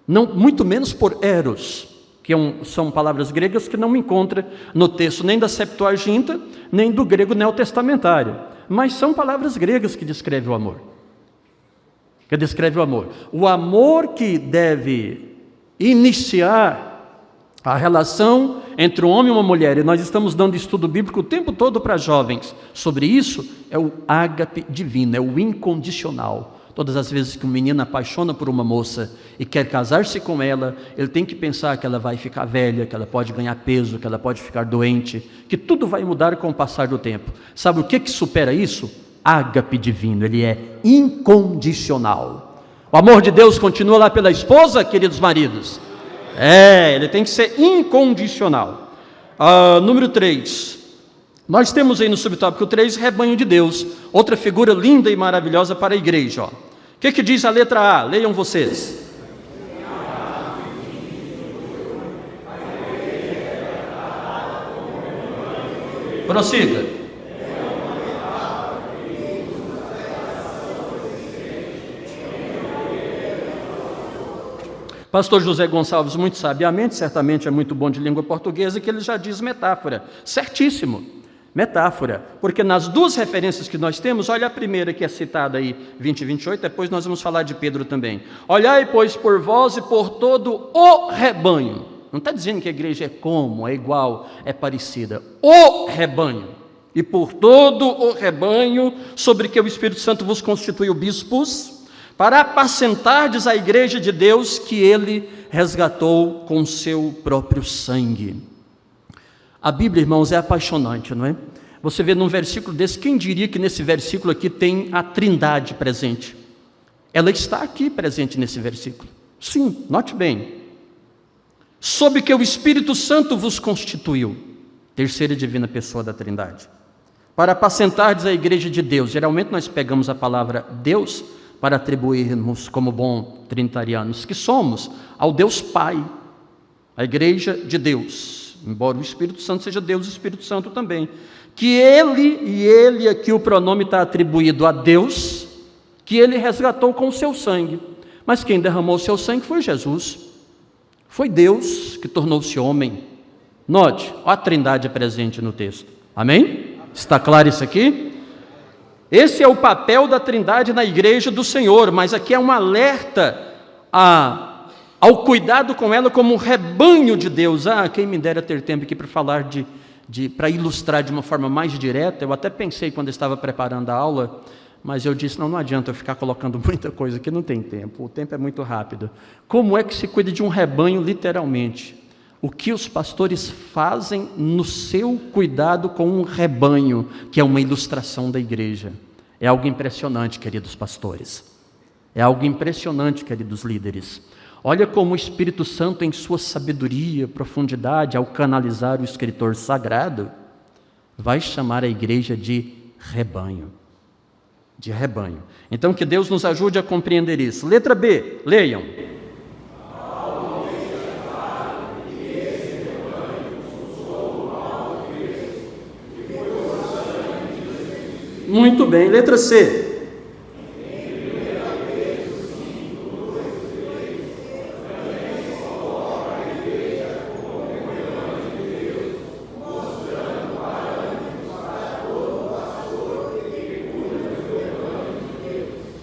B: muito menos por eros, que são palavras gregas que não encontra no texto nem da Septuaginta, nem do grego neotestamentário. Mas são palavras gregas que descrevem o amor. O amor que deve iniciar a relação entre um homem e uma mulher, e nós estamos dando estudo bíblico o tempo todo para jovens sobre isso, é o ágape divino, é o incondicional. Todas as vezes que um menino apaixona por uma moça e quer casar-se com ela, ele tem que pensar que ela vai ficar velha, que ela pode ganhar peso, que ela pode ficar doente, que tudo vai mudar com o passar do tempo. Sabe o que supera isso? Ágape divino, ele é incondicional. O amor de Deus continua lá pela esposa, queridos maridos? Ele tem que ser incondicional. Número 3. Nós temos aí no subtópico 3, rebanho de Deus, outra figura linda e maravilhosa para a igreja. O que diz a letra A? Leiam vocês. Prossiga. Pastor José Gonçalves, muito sabiamente, certamente é muito bom de língua portuguesa, que ele já diz metáfora. Certíssimo. Metáfora, porque nas duas referências que nós temos, olha a primeira que é citada aí, 20 e 28, depois nós vamos falar de Pedro também. Olhai, pois, por vós e por todo o rebanho. Não está dizendo que a igreja é como, é igual, é parecida. O rebanho. E por todo o rebanho, sobre que o Espírito Santo vos constituiu bispos, para apacentardes a igreja de Deus que ele resgatou com seu próprio sangue. A Bíblia, irmãos, é apaixonante, não é? Você vê num versículo desse, quem diria que nesse versículo aqui tem a Trindade presente? Ela está aqui presente nesse versículo. Sim, note bem. sob que o Espírito Santo vos constituiu, terceira e divina pessoa da Trindade, para apacentardes a igreja de Deus. Geralmente nós pegamos a palavra Deus para atribuirmos como bom trinitarianos que somos ao Deus Pai, a igreja de Deus, embora o Espírito Santo seja Deus, o Espírito Santo também, que ele aqui o pronome está atribuído a Deus, que ele resgatou com o seu sangue, mas quem derramou o seu sangue foi Jesus, foi Deus que tornou-se homem. Note, a Trindade é presente no texto, amém? Está claro isso aqui? Esse é o papel da Trindade na igreja do Senhor, mas aqui é um alerta ao cuidado com ela como um rebanho de Deus. Quem me dera ter tempo aqui para falar para ilustrar de uma forma mais direta. Eu até pensei quando estava preparando a aula, mas eu disse, não adianta eu ficar colocando muita coisa aqui, não tem tempo, o tempo é muito rápido. Como é que se cuida de um rebanho literalmente? O que os pastores fazem no seu cuidado com um rebanho, que é uma ilustração da igreja. É algo impressionante, queridos pastores. É algo impressionante, queridos líderes. Olha como o Espírito Santo, em sua sabedoria, profundidade, ao canalizar o escritor sagrado, vai chamar a igreja de rebanho. De rebanho. Então, que Deus nos ajude a compreender isso. Letra B, leiam. Muito bem, letra C.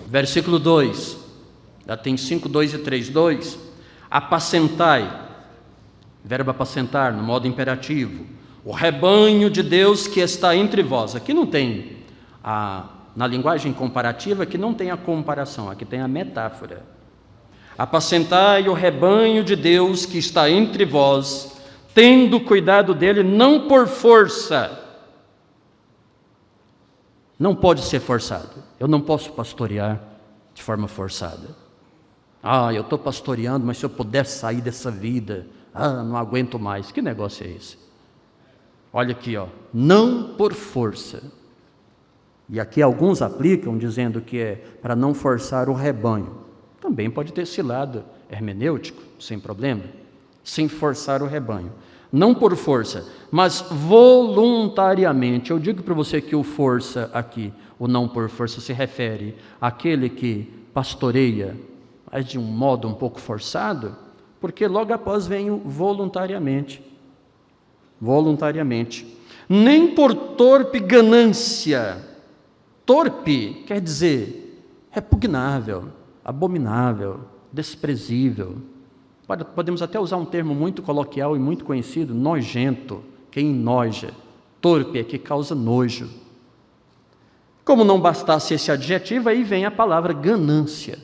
B: Versículo 2, já tem 5, 2 e 3, 2, apacentai, verbo apacentar no modo imperativo, o rebanho de Deus que está entre vós. Aqui não tem, na linguagem comparativa, aqui não tem a comparação, aqui tem a metáfora. Apacentai o rebanho de Deus que está entre vós, tendo cuidado dele, não por força. Não pode ser forçado. Eu não posso pastorear de forma forçada. Eu estou pastoreando, mas se eu pudesse sair dessa vida, não aguento mais. Que negócio é esse? Olha aqui, não por força. E aqui alguns aplicam dizendo que é para não forçar o rebanho. Também pode ter esse lado hermenêutico, sem problema, sem forçar o rebanho. Não por força, mas voluntariamente. Eu digo para você que o força aqui, o não por força, se refere àquele que pastoreia, mas de um modo um pouco forçado, porque logo após vem o voluntariamente. Voluntariamente. Nem por torpe ganância. Torpe quer dizer repugnável, abominável, desprezível. Podemos até usar um termo muito coloquial e muito conhecido, nojento, quem enoja. Torpe é que causa nojo. Como não bastasse esse adjetivo, aí vem a palavra ganância.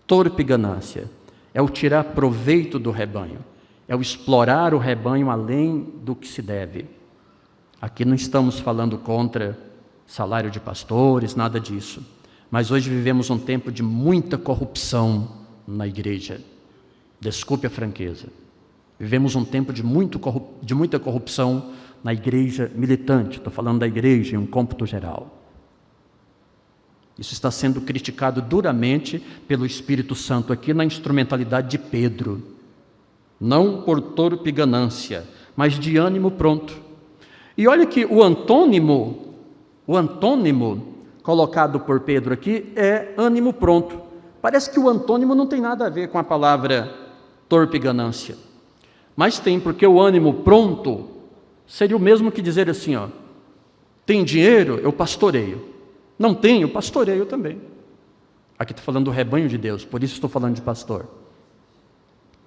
B: Torpe ganância. É o tirar proveito do rebanho. É o explorar o rebanho além do que se deve. Aqui não estamos falando contra salário de pastores, nada disso. Mas hoje vivemos um tempo de muita corrupção na igreja. Desculpe a franqueza. Vivemos um tempo de muita corrupção na igreja militante. Estou falando da igreja em um cômputo geral. Isso está sendo criticado duramente pelo Espírito Santo aqui na instrumentalidade de Pedro. Não por torpe ganância, mas de ânimo pronto. E olha que o antônimo colocado por Pedro aqui é ânimo pronto. Parece que o antônimo não tem nada a ver com a palavra torpe ganância. Mas tem, porque o ânimo pronto seria o mesmo que dizer assim, tem dinheiro, eu pastoreio. Não tenho, eu pastoreio também. Aqui está falando do rebanho de Deus, por isso estou falando de pastor.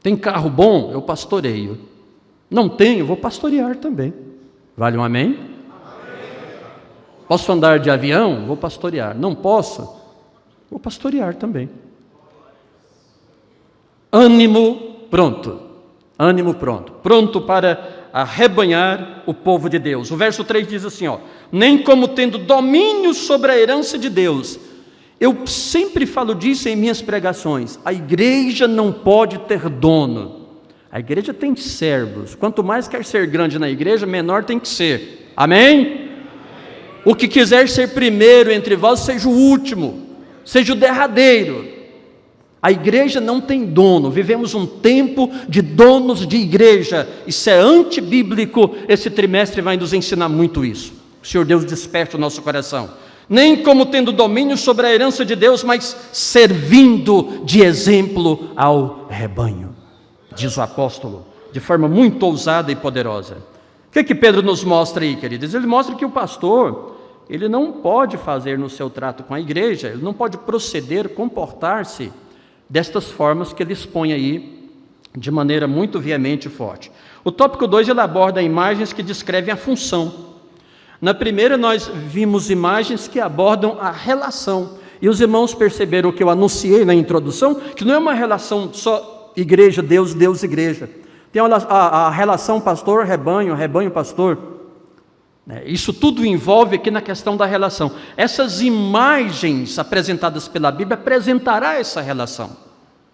B: Tem carro bom, eu pastoreio. Não tenho, vou pastorear também. Vale um amém? Amém. Posso andar de avião? Vou pastorear. Não posso? Vou pastorear também. Ânimo pronto. Ânimo pronto. Pronto para arrebanhar o povo de Deus. O verso 3 diz assim, nem como tendo domínio sobre a herança de Deus. Eu sempre falo disso em minhas pregações. A igreja não pode ter dono. A igreja tem servos. Quanto mais quer ser grande na igreja, menor tem que ser. Amém? O que quiser ser primeiro entre vós, seja o último, seja o derradeiro. A igreja não tem dono. Vivemos um tempo de donos de igreja. Isso é antibíblico. Esse trimestre vai nos ensinar muito isso. O Senhor Deus desperte o nosso coração. Nem como tendo domínio sobre a herança de Deus, mas servindo de exemplo ao rebanho, diz o apóstolo, de forma muito ousada e poderosa. O que Pedro nos mostra aí, queridos? Ele mostra que o pastor, ele não pode fazer no seu trato com a igreja, ele não pode proceder, comportar-se destas formas que ele expõe aí de maneira muito veemente e forte. O tópico 2, ele aborda imagens que descrevem a função. Na primeira, nós vimos imagens que abordam a relação. E os irmãos perceberam o que eu anunciei na introdução, que não é uma relação só igreja, Deus, Deus, igreja. Tem a relação pastor-rebanho, rebanho-pastor. Isso tudo envolve aqui na questão da relação. Essas imagens apresentadas pela Bíblia apresentará essa relação.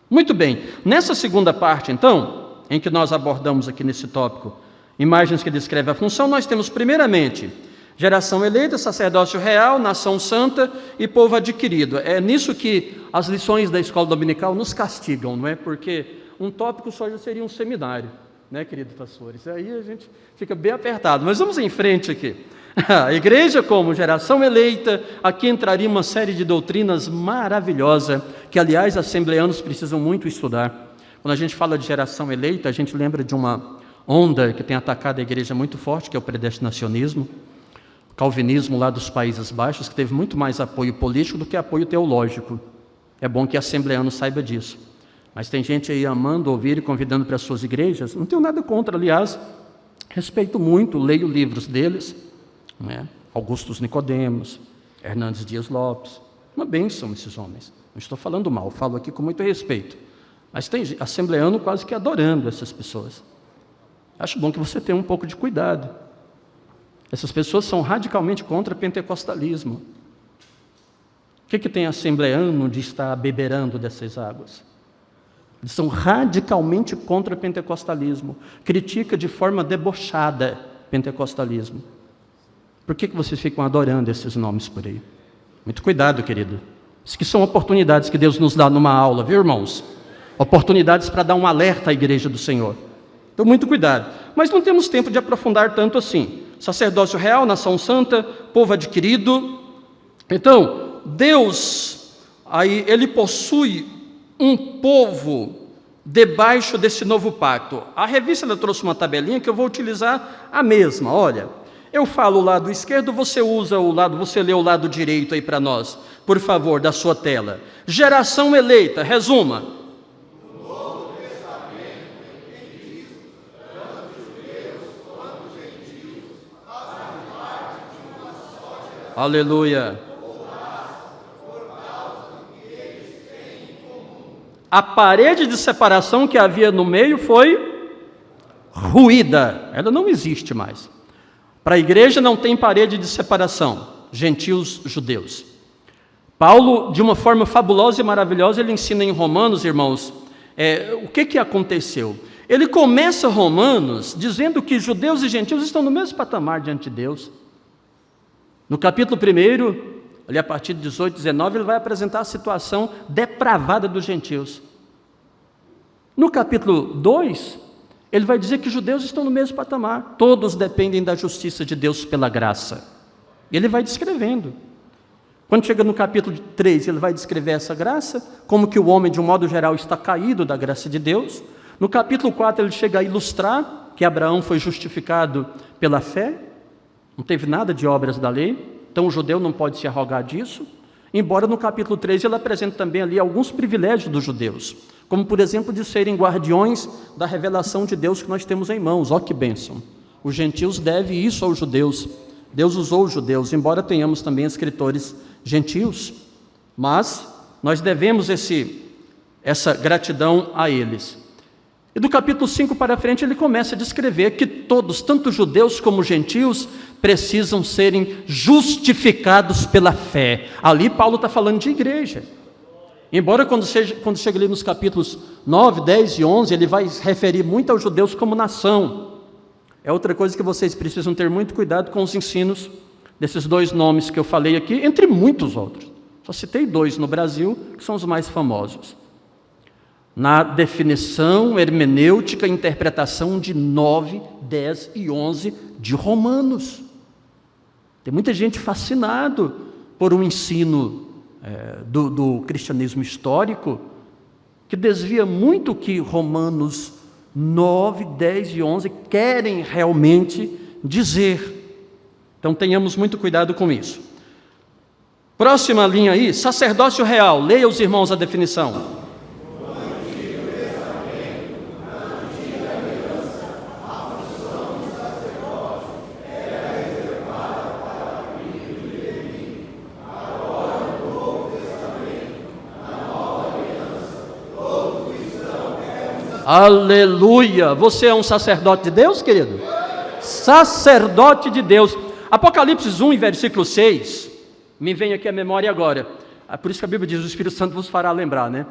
B: Muito bem. Nessa segunda parte, então, em que nós abordamos aqui nesse tópico, imagens que descrevem a função, nós temos primeiramente geração eleita, sacerdócio real, nação santa e povo adquirido. É nisso que as lições da escola dominical nos castigam, não é? Porque um tópico só já seria um seminário, né, queridos pastores? Aí a gente fica bem apertado. Mas vamos em frente aqui. A igreja como geração eleita, aqui entraria uma série de doutrinas maravilhosa, que aliás assembleanos precisam muito estudar. Quando a gente fala de geração eleita, a gente lembra de uma onda que tem atacado a igreja muito forte, que é o predestinacionismo, o calvinismo lá dos Países Baixos, que teve muito mais apoio político do que apoio teológico. É bom que assembleano saiba disso. Mas tem gente aí amando ouvir e convidando para as suas igrejas. Não tenho nada contra, aliás, respeito muito, leio livros deles, né? Augustus Nicodemos, Hernandes Dias Lopes, uma bênção esses homens. Não estou falando mal, falo aqui com muito respeito. Mas tem assembleano quase que adorando essas pessoas. Acho bom que você tenha um pouco de cuidado. Essas pessoas são radicalmente contra o pentecostalismo. O que tem assembleano de estar beberando dessas águas? Eles são radicalmente contra o pentecostalismo. Critica de forma debochada o pentecostalismo. Por que vocês ficam adorando esses nomes por aí? Muito cuidado, querido. Isso que são oportunidades que Deus nos dá numa aula, viu, irmãos? Oportunidades para dar um alerta à igreja do Senhor. Então, muito cuidado. Mas não temos tempo de aprofundar tanto assim. Sacerdócio real, nação santa, povo adquirido. Então, Deus, aí, Ele possui um povo debaixo desse novo pacto. A revista ela trouxe uma tabelinha que eu vou utilizar a mesma. Olha, eu falo o lado esquerdo, você lê o lado direito aí para nós, por favor, da sua tela. Geração eleita, resuma. Aleluia. A parede de separação que havia no meio foi ruída. Ela não existe mais. Para a igreja não tem parede de separação. Gentios, judeus. Paulo, de uma forma fabulosa e maravilhosa, ele ensina em Romanos, irmãos, o que aconteceu. Ele começa Romanos dizendo que judeus e gentios estão no mesmo patamar diante de Deus. No capítulo 1, ali a partir de 18, 19, ele vai apresentar a situação depravada dos gentios. No capítulo 2, ele vai dizer que judeus estão no mesmo patamar. Todos dependem da justiça de Deus pela graça. Ele vai descrevendo. Quando chega no capítulo 3, ele vai descrever essa graça, como que o homem, de um modo geral, está caído da graça de Deus. No capítulo 4, ele chega a ilustrar que Abraão foi justificado pela fé. Não teve nada de obras da lei, então o judeu não pode se arrogar disso, embora no capítulo 3 ele apresenta também ali alguns privilégios dos judeus, como por exemplo de serem guardiões da revelação de Deus que nós temos em mãos. Ó que bênção! Os gentios devem isso aos judeus. Deus usou os judeus, embora tenhamos também escritores gentios, mas nós devemos essa gratidão a eles. E do capítulo 5 para frente ele começa a descrever que todos, tanto judeus como gentios, precisam serem justificados pela fé. Ali Paulo está falando de igreja. Embora quando chega ali nos capítulos 9, 10 e 11, ele vai referir muito aos judeus como nação. É outra coisa que vocês precisam ter muito cuidado com os ensinos desses dois nomes que eu falei aqui, entre muitos outros. Só citei dois no Brasil, que são os mais famosos. Na definição hermenêutica e interpretação de 9, 10 e 11 de Romanos. Tem muita gente fascinado por um ensino do cristianismo histórico, que desvia muito o que Romanos 9, 10 e 11 querem realmente dizer. Então tenhamos muito cuidado com isso. Próxima linha aí, sacerdócio real. Leia os irmãos a definição. Aleluia! Você é um sacerdote de Deus, querido? Sacerdote de Deus. Apocalipse 1, versículo 6, me vem aqui a memória agora. Por isso que a Bíblia diz, o Espírito Santo vos fará lembrar, né?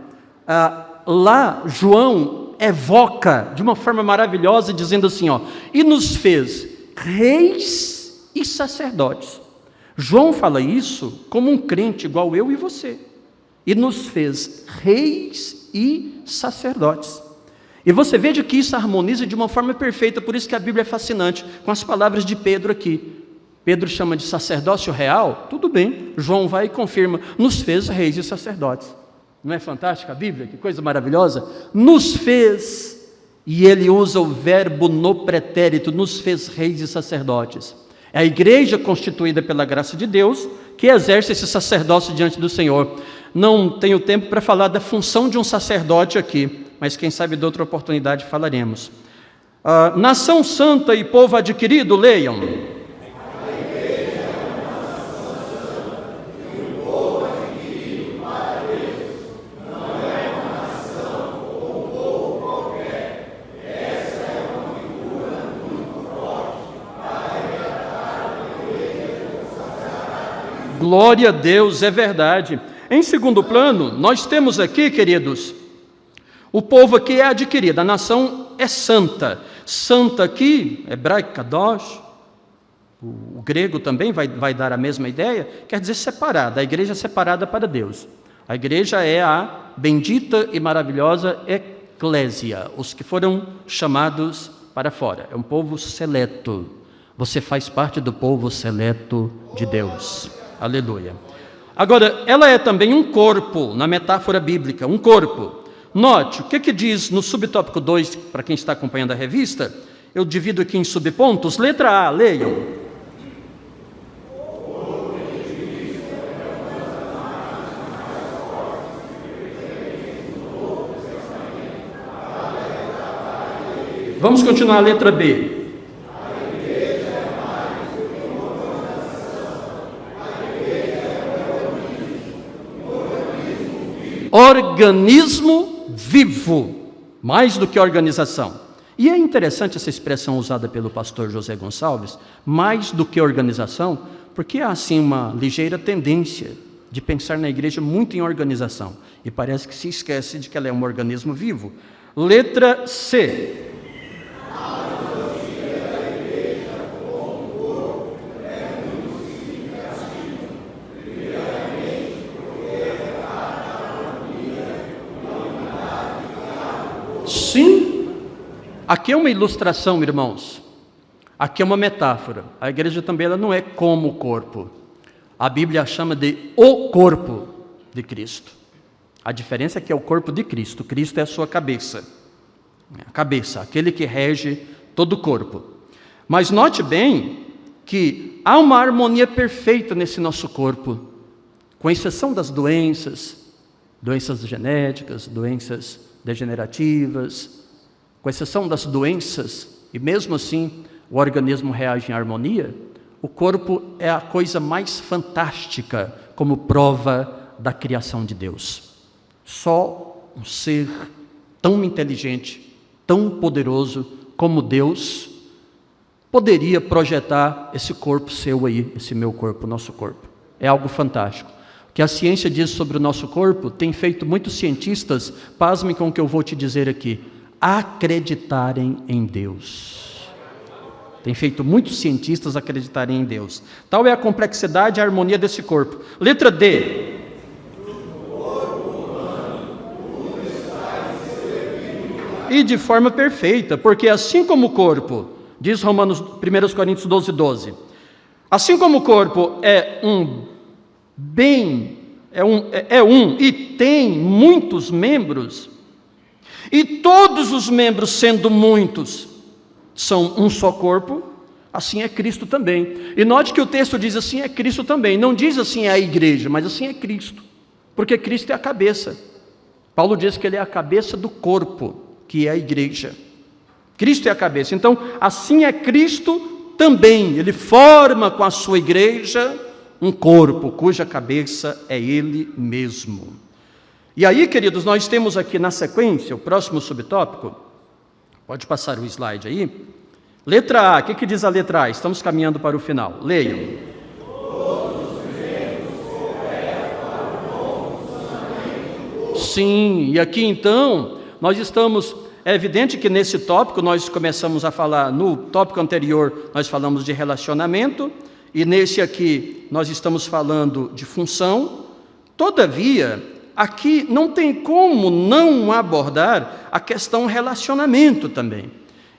B: Lá, João evoca de uma forma maravilhosa, dizendo assim, ó, e nos fez reis e sacerdotes. João fala isso como um crente igual eu e você. E nos fez reis e sacerdotes. E você veja que isso harmoniza de uma forma perfeita, por isso que a Bíblia é fascinante, com as palavras de Pedro aqui. Pedro chama de sacerdócio real, tudo bem, João vai e confirma, nos fez reis e sacerdotes. Não é fantástica a Bíblia? Que coisa maravilhosa? Nos fez, e ele usa o verbo no pretérito, nos fez reis e sacerdotes. É a igreja constituída pela graça de Deus, que exerce esse sacerdócio diante do Senhor. Não tenho tempo para falar da função de um sacerdote aqui, mas quem sabe de outra oportunidade falaremos. Nação santa e povo adquirido, leiam. Glória a Deus, é verdade. Em segundo plano, nós temos aqui, queridos, o povo aqui é adquirido, a nação é santa. Santa aqui, hebraico kadosh, o grego também vai dar a mesma ideia, quer dizer separada, a igreja é separada para Deus. A igreja é a bendita e maravilhosa eclésia, os que foram chamados para fora. É um povo seleto. Você faz parte do povo seleto de Deus. Aleluia. Agora, ela é também um corpo, na metáfora bíblica, um corpo. Note, o que diz no subtópico 2, para quem está acompanhando a revista, eu divido aqui em subpontos. Letra A, leiam. Vamos continuar a letra B. Organismo vivo, mais do que organização. E é interessante essa expressão usada pelo pastor José Gonçalves, mais do que organização, porque há assim uma ligeira tendência de pensar na igreja muito em organização, e parece que se esquece de que ela é um organismo vivo. Letra C. Sim, aqui é uma ilustração, irmãos. Aqui é uma metáfora. A igreja também ela não é como o corpo. A Bíblia chama de o corpo de Cristo. A diferença é que é o corpo de Cristo. Cristo é a sua cabeça. A cabeça, aquele que rege todo o corpo. Mas note bem que há uma harmonia perfeita nesse nosso corpo, com exceção das doenças genéticas, doenças degenerativas, com exceção das doenças, e mesmo assim o organismo reage em harmonia. O corpo é a coisa mais fantástica como prova da criação de Deus. Só um ser tão inteligente, tão poderoso como Deus poderia projetar esse corpo seu aí, esse meu corpo, nosso corpo. É algo fantástico. que a ciência diz sobre o nosso corpo tem feito muitos cientistas, pasmem com o que eu vou te dizer aqui, acreditarem em Deus. Tem feito muitos cientistas acreditarem em Deus. Tal é a complexidade e a harmonia desse corpo. Letra D. E de forma perfeita, porque assim como o corpo, diz Romanos 1 Coríntios 12, assim como o corpo é um e tem muitos membros, e todos os membros, sendo muitos, são um só corpo, assim é Cristo também. E note que o texto diz assim é Cristo também, não diz assim é a igreja, mas assim é Cristo, porque Cristo é a cabeça. Paulo diz que ele é a cabeça do corpo, que é a igreja. Cristo é a cabeça, então assim é Cristo também, ele forma com a sua igreja um corpo, cuja cabeça é ele mesmo. E aí, queridos, nós temos aqui na sequência, o próximo subtópico, pode passar o slide aí, letra A, o que diz a letra A? Estamos caminhando para o final, leiam. Sim, e aqui então, nós estamos, é evidente que nesse tópico nós começamos a falar, no tópico anterior nós falamos de relacionamento, e nesse aqui nós estamos falando de função. Todavia, aqui não tem como não abordar a questão relacionamento também.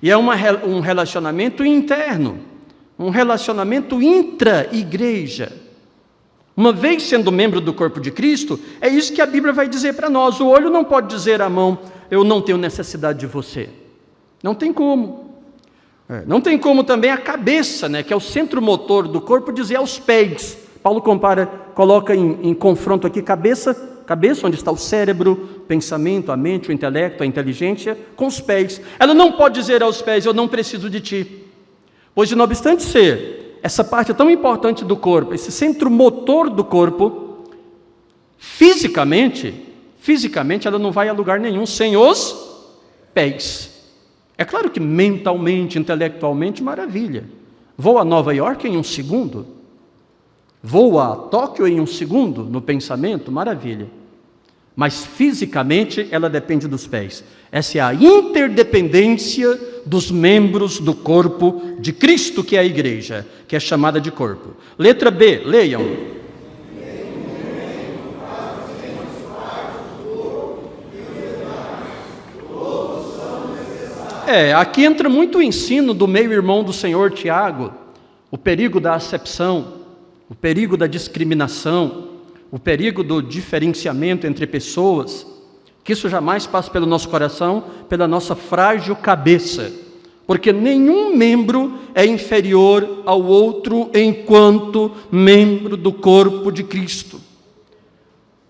B: E é um relacionamento interno, um relacionamento intra-igreja. Uma vez sendo membro do corpo de Cristo, é isso que a Bíblia vai dizer para nós. O olho não pode dizer à mão, eu não tenho necessidade de você. Não tem como. Não tem como também a cabeça, que é o centro motor do corpo, dizer aos pés. Paulo coloca em confronto aqui cabeça, onde está o cérebro, pensamento, a mente, o intelecto, a inteligência, com os pés. Ela não pode dizer aos pés, eu não preciso de ti. Pois, não obstante ser essa parte tão importante do corpo, esse centro motor do corpo, fisicamente ela não vai a lugar nenhum sem os pés. É claro que mentalmente, intelectualmente, maravilha. Vou a Nova York em um segundo. Vou a Tóquio em um segundo, no pensamento, maravilha. Mas fisicamente ela depende dos pés. Essa é a interdependência dos membros do corpo de Cristo, que é a igreja, que é chamada de corpo. Letra B, leiam. Aqui entra muito o ensino do meio-irmão do Senhor, Tiago, o perigo da acepção, o perigo da discriminação, o perigo do diferenciamento entre pessoas, que isso jamais passa pelo nosso coração, pela nossa frágil cabeça, porque nenhum membro é inferior ao outro enquanto membro do corpo de Cristo.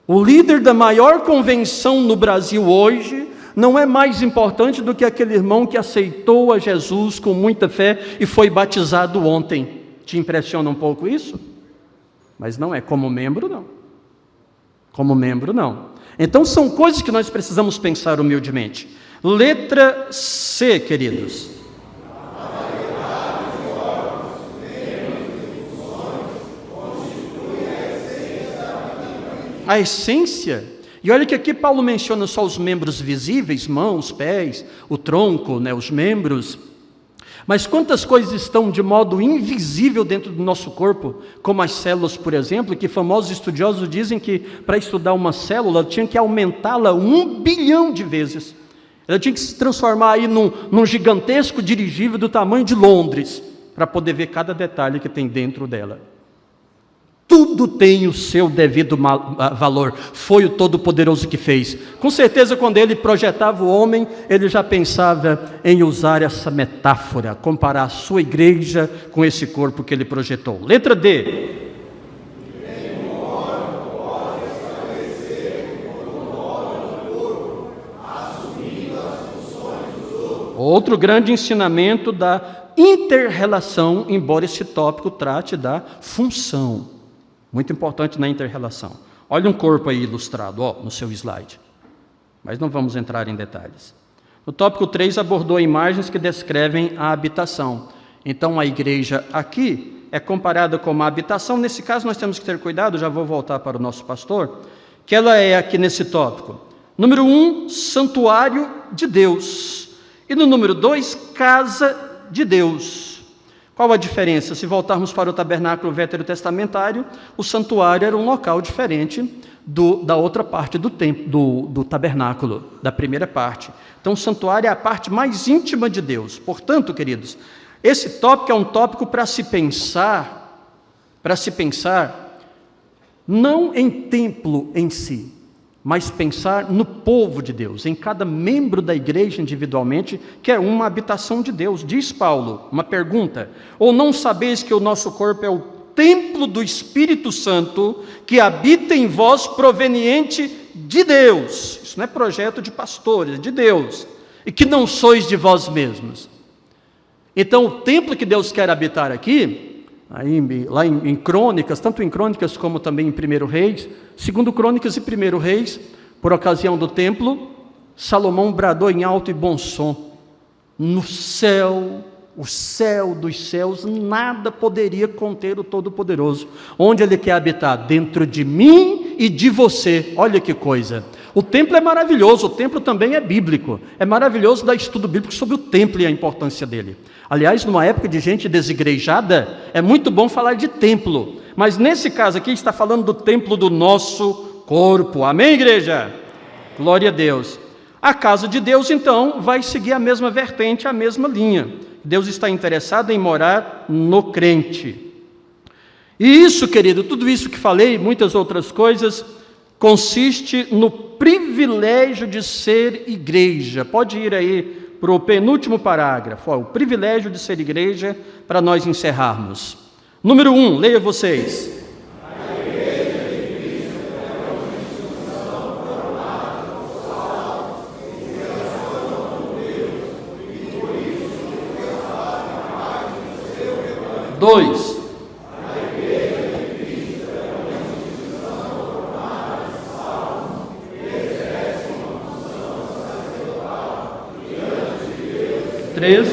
B: O líder da maior convenção no Brasil hoje não é mais importante do que aquele irmão que aceitou a Jesus com muita fé e foi batizado ontem. Te impressiona um pouco isso? Mas não é como membro, não. Como membro, não. Então são coisas que nós precisamos pensar humildemente. Letra C, queridos. A essência. E olha que aqui Paulo menciona só os membros visíveis, mãos, pés, o tronco, os membros. Mas quantas coisas estão de modo invisível dentro do nosso corpo, como as células, por exemplo, que famosos estudiosos dizem que para estudar uma célula tinha que aumentá-la 1 bilhão de vezes. Ela tinha que se transformar aí num gigantesco dirigível do tamanho de Londres, para poder ver cada detalhe que tem dentro dela. Tudo tem o seu devido valor. Foi o Todo-Poderoso que fez. Com certeza, quando ele projetava o homem, ele já pensava em usar essa metáfora, comparar a sua igreja com esse corpo que ele projetou. Letra D. Outro grande ensinamento da inter-relação, embora esse tópico trate da função. Muito importante na inter-relação. Olha um corpo aí ilustrado, no seu slide. Mas não vamos entrar em detalhes. No tópico 3 abordou imagens que descrevem a habitação. Então a igreja aqui é comparada com uma habitação. Nesse caso nós temos que ter cuidado, já vou voltar para o nosso pastor, que ela é aqui nesse tópico. Número 1, santuário de Deus. E no número 2, casa de Deus. Qual a diferença? Se voltarmos para o tabernáculo veterotestamentário, o santuário era um local diferente da outra parte do templo, do tabernáculo, da primeira parte. Então o santuário é a parte mais íntima de Deus. Portanto, queridos, esse tópico é um tópico para se pensar não em templo em si, mas pensar no povo de Deus, em cada membro da igreja individualmente, que é uma habitação de Deus. Diz Paulo, uma pergunta: ou não sabeis que o nosso corpo é o templo do Espírito Santo, que habita em vós, proveniente de Deus? Isso não é projeto de pastores, é de Deus. E que não sois de vós mesmos. Então o templo que Deus quer habitar aqui, lá em Crônicas, tanto em Crônicas como também em 1 Reis, 2 Crônicas e 1 Reis, por ocasião do templo, Salomão bradou em alto e bom som: no céu, o céu dos céus, nada poderia conter o Todo-Poderoso. Onde Ele quer habitar? Dentro de mim e de você. Olha que coisa. O templo é maravilhoso, o templo também é bíblico. É maravilhoso dar estudo bíblico sobre o templo e a importância dele. Aliás, numa época de gente desigrejada, é muito bom falar de templo. Mas nesse caso aqui está falando do templo do nosso corpo. Amém, igreja? Glória a Deus. A casa de Deus, então, vai seguir a mesma vertente, a mesma linha. Deus está interessado em morar no crente. E isso, querido, tudo isso que falei, muitas outras coisas, consiste no privilégio de ser igreja. Pode ir aí para o penúltimo parágrafo, o privilégio de ser igreja, para nós encerrarmos. Número 1, leia vocês. Dois. Três.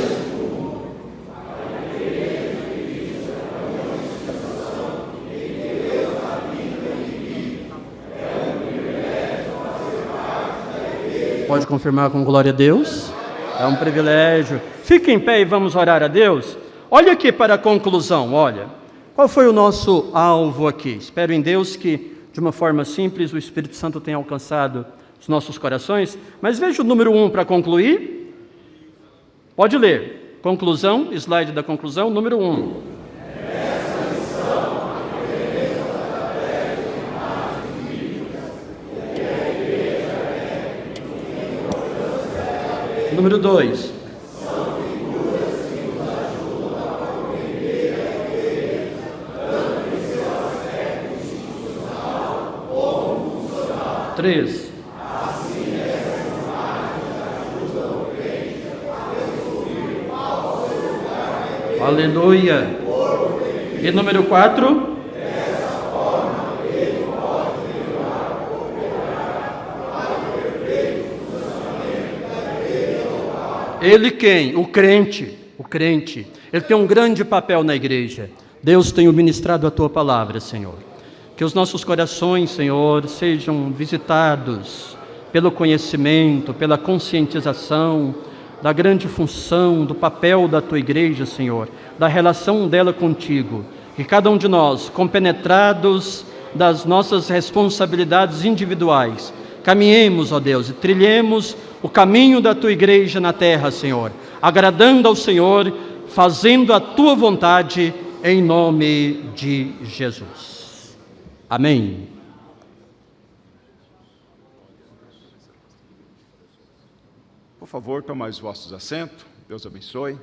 B: Pode confirmar com glória a Deus? É um privilégio. Fique em pé e vamos orar a Deus. Olha aqui para a conclusão, olha. Qual foi o nosso alvo aqui? Espero em Deus que, de uma forma simples, o Espírito Santo tenha alcançado os nossos corações. Mas veja o número 1 para concluir. Pode ler. Conclusão, slide da conclusão, número 1. Número 2. Três. Aleluia. E número 4. Ele quem? O crente. O crente. Ele tem um grande papel na igreja. Deus tem ministrado a tua palavra, Senhor. Que os nossos corações, Senhor, sejam visitados pelo conhecimento, pela conscientização da grande função, do papel da tua igreja, Senhor, da relação dela contigo. Que cada um de nós, compenetrados das nossas responsabilidades individuais, caminhemos, ó Deus, e trilhemos o caminho da tua igreja na terra, Senhor, agradando ao Senhor, fazendo a tua vontade, em nome de Jesus. Amém.
A: Por favor, tomai os vossos assentos. Deus abençoe.